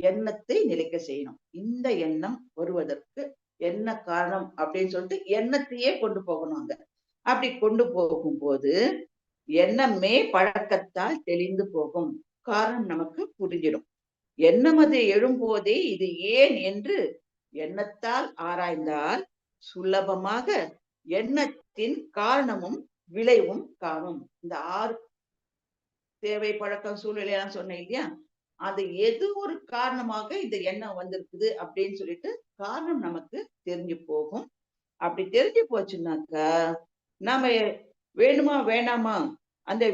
எண்ணத்தை நிலைக்க செய்யணும். இந்த எண்ணம் வருவதற்கு என்ன காரணம் அப்படின்னு சொல்லிட்டு எண்ணத்தையே கொண்டு போகணும் அங்க. அப்படி கொண்டு போகும்போது எண்ணமே பழக்கத்தால் தெளிந்து போகும். காரணம் நமக்கு புரிஞ்சிடும். எண்ணம் அது எழும்போதே இது ஏன் என்று எண்ணத்தால் ஆராய்ந்தால் சுலபமாக எண்ணத்தின் காரணமும் விளைவும் காணும். இந்த 6 தேவை, பழக்கம், சூழ்நிலை எல்லாம் சொன்னேன் இல்லையா? அது எது ஒரு காரணமாக இந்த எண்ணம் வந்திருக்குது அப்படின்னு சொல்லிட்டு காரணம் நமக்கு தெரிஞ்சு போகும். அப்படி தெரிஞ்சு போச்சுன்னாக்கா நாம வேணுமா வேணாமா அந்த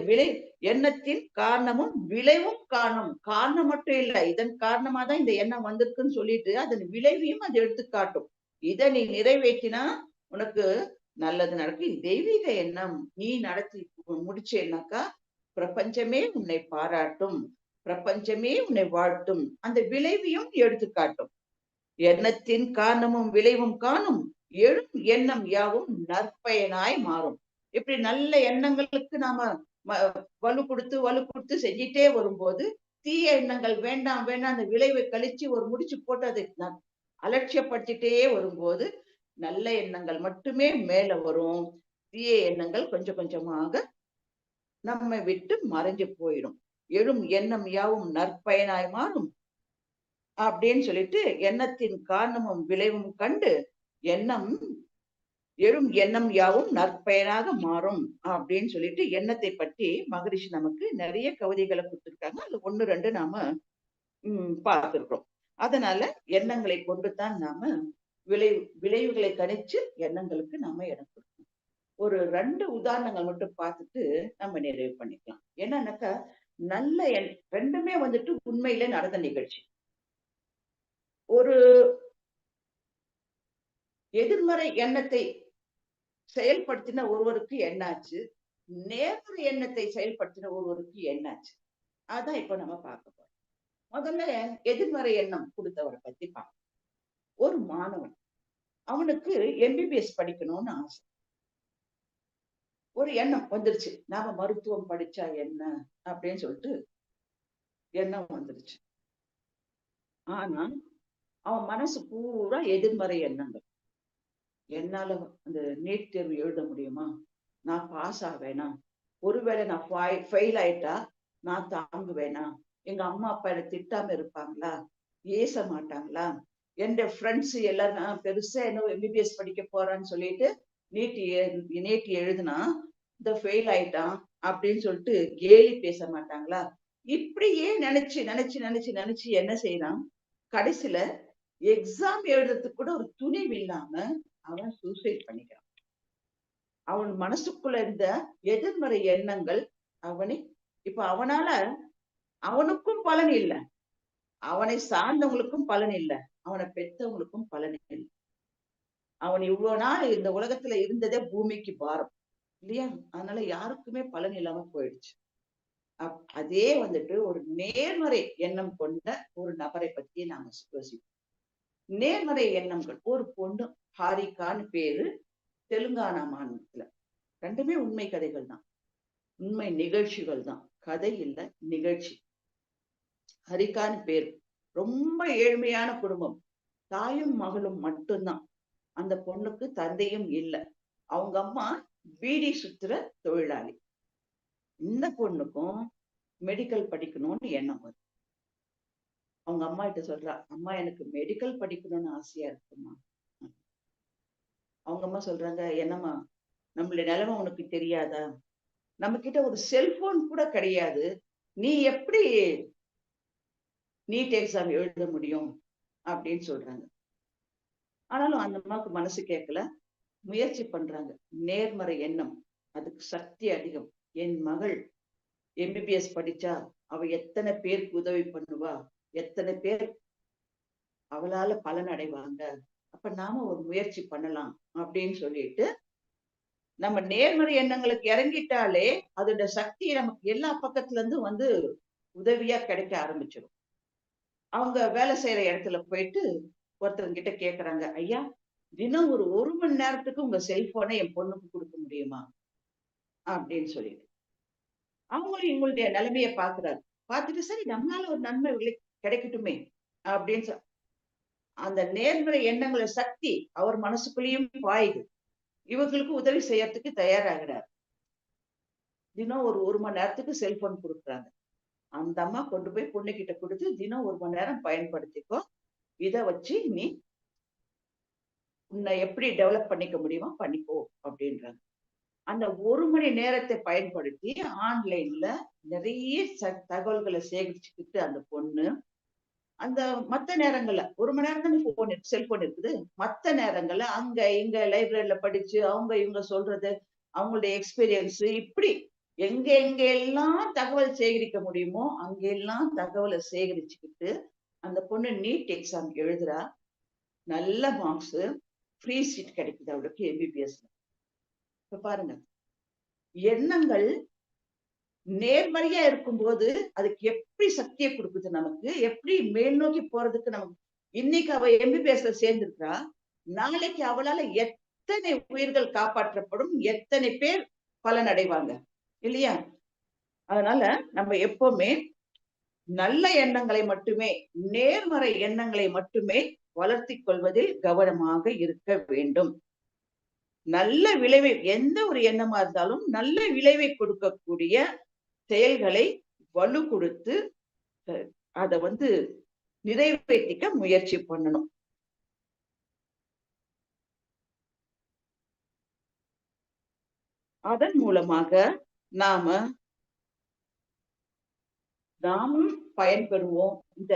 எண்ணத்தின் காரணமும் விளைவும் காணும். காரணம் மட்டும் இல்ல, இதன் காரணமா தான் இந்த எண்ணம் வந்திருக்குன்னு சொல்லிட்டு அதன் விளைவையும் அது எடுத்து காட்டும். இதை நீ நிறைவேற்றினா உனக்கு நல்லது நடக்கும். இது தெய்வீக எண்ணம். நீ நடத்தி முடிச்சேன்னாக்கா பிரபஞ்சமே உன்னை பாராட்டும், பிரபஞ்சமே உன்னை வாழ்த்தும். அந்த விளைவையும் எடுத்து காட்டும். எண்ணத்தின் காரணமும் விளைவும் காணும், எழும் எண்ணம் யாவும் நற்பயனாய் மாறும். இப்படி நல்ல எண்ணங்களுக்கு நாம வலு கொடுத்து செஞ்சிட்டே வரும்போது தீய எண்ணங்கள் வேண்டாம் வேண்டாம் அந்த விளைவை கழிச்சு ஒரு முடிச்சு போட்டு அதை அலட்சியப்படுத்திட்டே வரும்போது நல்ல எண்ணங்கள் மட்டுமே மேல வரும். தீய எண்ணங்கள் கொஞ்சம் கொஞ்சமாக நம்மை விட்டு மறைஞ்சு போயிடும். எழும் எண்ணம் யாவும் நற்பயனாய் மாறும் அப்படின்னு சொல்லிட்டு எண்ணத்தின் காரணமும் விளைவும் கண்டு எண்ணம் எழும் எண்ணம் யாவும் நற்பயனாக மாறும் அப்படின்னு சொல்லிட்டு எண்ணத்தை பற்றி மகரிஷி நமக்கு நிறைய கவிதைகளை கொடுத்திருக்காங்க. அது 1, 2 நாம பார்த்திருக்கிறோம். அதனால எண்ணங்களை கொண்டுதான் நாம விளைவுகளை கணிச்சு எண்ணங்களுக்கு நாம இடம் கொடுக்கணும். ஒரு 2 உதாரணங்கள் மட்டும் பார்த்துட்டு நம்ம நிறைவு பண்ணிக்கலாம். என்னன்னாக்கா நல்ல ரெண்டுமே வந்துட்டு உண்மையில நடந்த நிகழ்ச்சி. ஒரு எதிர்மறை எண்ணத்தை செயல்படுத்தின ஒருவருக்கு என்னாச்சு, நேர்மறை எண்ணத்தை செயல்படுத்தின ஒருவருக்கு என்னாச்சு, அதான் இப்ப நம்ம பார்க்க போறோம். முதல்ல எதிர்மறை எண்ணம் கொடுத்தவரை பத்தி பார்ப்போம். ஒரு மாணவன், அவனுக்கு எம்பிபிஎஸ் படிக்கணும்னு ஆசை. ஒரு எண்ணம் வந்துருச்சு, நாம மருத்துவம் படிச்சா என்ன அப்படின்னு சொல்லிட்டு எண்ணம் வந்துருச்சு. ஆனா அவன் மனசு பூரா எதிர்மறை எண்ணங்கள். என்னால அந்த நீட் தேர்வு எழுத முடியுமா, நான் பாஸ் ஆவேனா, ஒருவேளை நான் ஃபெயில் ஆயிட்டா நான் தாங்குவேனா, எங்க அம்மா அப்பா என்ன திட்டாம இருப்பாங்களா, ஏச மாட்டாங்களா, என் ஃப்ரெண்ட்ஸ் எல்லாரும் பெருசா என்ன எம்பிபிஎஸ் படிக்க போறான்னு சொல்லிட்டு நீட் எழுதுனா இந்த ஃபெயில் ஆயிட்டான் அப்படின்னு சொல்லிட்டு கேலி பேச மாட்டாங்களா, இப்படியே நினைச்சு நினைச்சு நினைச்சு நினைச்சு என்ன செய்யறான், கடைசியில எக்ஸாம் எழுதுறதுக்கு கூட ஒரு துணிவு இல்லாம அவன் சூசைட் பண்ணிக்கிறான். அவன் மனசுக்குள்ள இருந்த எதிர்மறை எண்ணங்கள் அவனை இப்ப அவனால அவனுக்கும் பலன் இல்லை, அவனை சார்ந்தவங்களுக்கும் பலன் இல்லை, அவனை பெற்றவங்களுக்கும் பலன் இல்லை. அவன் இவ்வளவு நாள் இந்த உலகத்துல இருந்ததே பூமிக்கு பாரம் இல்லையா, அதனால யாருக்குமே பலன் இல்லாம போயிடுச்சு. அதே வந்துட்டு ஒரு நேர்மறை எண்ணம் கொண்ட ஒரு நபரை பத்தி நாம யோசிப்போம். நேர்மறை எண்ணங்கள், ஒரு பொண்ணு ஹாரிகான்னு பேரு, தெலுங்கானா மாநிலத்துல. ரெண்டுமே உண்மை கதைகள் தான், உண்மை நிகழ்ச்சிகள் தான், கதை இல்ல நிகழ்ச்சி. ஹரிகான்னு பேரு, ரொம்ப ஏழ்மையான குடும்பம், தாயும் மகளும் மட்டும்தான். அந்த பொண்ணுக்கு தந்தையும் இல்லை, அவங்க அம்மா பீடி சுத்துற தொழிலாளி. இந்த பொண்ணுக்கும் மெடிக்கல் படிக்கணும்னு எண்ணம் வரும். அவங்க அம்மா கிட்ட சொல்றா, அம்மா எனக்கு மெடிக்கல் படிக்கணும்னு ஆசையா இருக்குமா. அவங்க அம்மா சொல்றாங்க, என்னம்மா நம்மளுடைய நிலைமை உனக்கு தெரியாதா, நம்ம கிட்ட ஒரு செல்போன் கூட கிடையாது, நீ எப்படி நீட் எக்ஸாம் எழுத முடியும் அப்படின்னு சொல்றாங்க. ஆனாலும் அந்த அம்மாவுக்கு மனசு கேட்கல, முயற்சி பண்றாங்க. நேர்மறை எண்ணம், அதுக்கு சக்தி அதிகம். என் மகள் எம்பிபிஎஸ் படிச்சா அவ எத்தனை பேருக்கு உதவி பண்ணுவா, எத்தனை பேர் அவளால பலன் அடைவாங்க, அப்ப நாம ஒரு முயற்சி பண்ணலாம் அப்படின்னு சொல்லிட்டு நம்ம நேர்மறை எண்ணங்களுக்கு இறங்கிட்டாலே அதோட சக்தி நமக்கு எல்லா பக்கத்துல இருந்தும் வந்து உதவியா கிடைக்க ஆரம்பிச்சிடும். அவங்க வேலை செய்யற இடத்துல போயிட்டு ஒருத்தவங்க கிட்ட கேட்கறாங்க, ஐயா தினம் ஒரு 1 மணி நேரத்துக்கு உங்க செல்போனை என் பொண்ணுக்கு குடுக்க முடியுமா? அப்படின்னு சொல்லிட்டு. அவங்களும் எங்களுடைய நிலைமைய பார்க்குறாரு. பார்த்துட்டு சரி நம்மளால ஒரு நன்மை கிடைக்கட்டுமே! அப்படின்னு அந்த நேர்மறை எண்ணங்கள சக்தி அவர் மனசுக்குள்ளேயும் பாயுது. இவங்களுக்கு உதவி செய்யறதுக்கு தயாராகுறாரு. தினம் ஒரு 1 மணி நேரத்துக்கு செல்போன் குடுக்குறாங்க. அந்த அம்மா கொண்டு போய் பொண்ணுகிட்ட குடுத்து, தினம் 1 மணி நேரம் பயன்படுத்திக்கோ. இத வச்சு நீ உன்னை எப்படி டெவலப் பண்ணிக்க முடியுமோ பண்ணிக்கோ அப்படின்றாங்க. அந்த 1 மணி நேரத்தை பயன்படுத்தி ஆன்லைன்ல நிறைய தகவல்கள சேகரிச்சுக்கிட்டு அந்த பொண்ணு, அந்த மத்த நேரங்கள்ல 1 மணி நேரம் தானே செல்போன் இருக்குது. மத்த நேரங்கள்ல அங்க, இங்க லைப்ரரில படிச்சு, அவங்க இவங்க சொல்றது, அவங்களுடைய எக்ஸ்பீரியன்ஸ் இப்படி எங்க எங்க எல்லாம் தகவல் சேகரிக்க முடியுமோ, அங்கெல்லாம் தகவல சேகரிச்சுக்கிட்டு, அந்த பொண்ணு நீட் எக்ஸாம் எழுதுறா. நல்ல மார்க்ஸு. ஃப்ரீ சீட் கிடைக்குது அவளுக்கு எம்பிபிஎஸ்ல. இப்ப பாருங்க. எண்ணங்கள் நேர்மறையா இருக்கும்போது, அதுக்கு எப்படி சக்திய குடுக்குது நமக்கு? எப்படி மேல் நோக்கி போறதுக்கு நமக்கு இன்னைக்கு அவ எம்பிபிஎஸ்ல சேர்ந்திருக்கிறா. நாளைக்கு அவளால எத்தனை உயிர்கள் காப்பாற்றப்படும்? எத்தனை பேர் பலனடைவாங்க? இல்லையா? அதனால நம்ம எப்பவுமே நல்ல எண்ணங்களை மட்டுமே, நேர்மறை எண்ணங்களை மட்டுமே வளர்த்திக் கொள்வதில் கவனமாக இருக்க வேண்டும். நல்ல விளைவை எந்த ஒரு எண்ணமா இருந்தாலும் நல்ல விளைவை கொடுக்கக்கூடிய செயல்களை வலு கொடுத்து அத வந்து நிறைவேற்றிக்க முயற்சி பண்ணணும். அதன் மூலமாக நாம நாமும் பயன்பெறுவோம். இந்த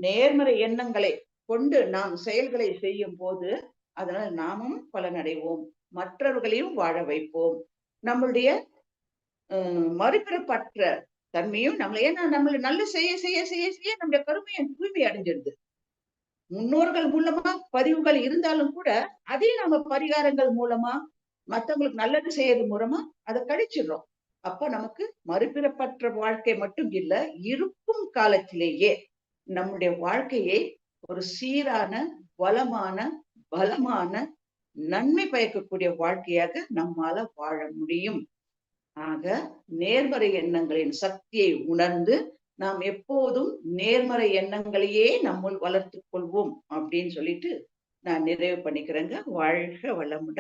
நேர்மறை எண்ணங்களை கொண்டு நாம் செயல்களை செய்யும்போது, அதனால் நாமும் பலனடைவோம். மற்றவர்களையும் வாழ வைப்போம். நம்மளுடைய மறுபிறப்பற்ற தன்மையும் ஏன்னா நம்மள நல்ல செய்ய நம்முடைய கருமைய தூய்மை அடைஞ்சிடுது. முன்னோர்கள் மூலமா பதிவுகள் இருந்தாலும் கூட, அதையும் நம்ம பரிகாரங்கள் மூலமா, மத்தவங்களுக்கு நல்லது செய்யறது மூலமா அத கழிச்சிடுறோம். அப்ப நமக்கு மறுபிறப்பற்ற வாழ்க்கை மட்டும் இல்ல, இருக்கும் காலத்திலேயே நம்முடைய வாழ்க்கையை ஒரு சீரான, வளமான, பலமான, நன்மை பயக்கக்கூடிய வாழ்க்கையாக நம்மால வாழ முடியும். ஆக நேர்மறை எண்ணங்களின் சக்தியை உணர்ந்து நாம் எப்போதும் நேர்மறை எண்ணங்களையே நம்முள் வளர்த்துக் கொள்வோம் அப்படின்னு சொல்லிட்டு நான் நிறைவு பண்ணிக்கிறேங்க. வாழ்க வளமுடன்.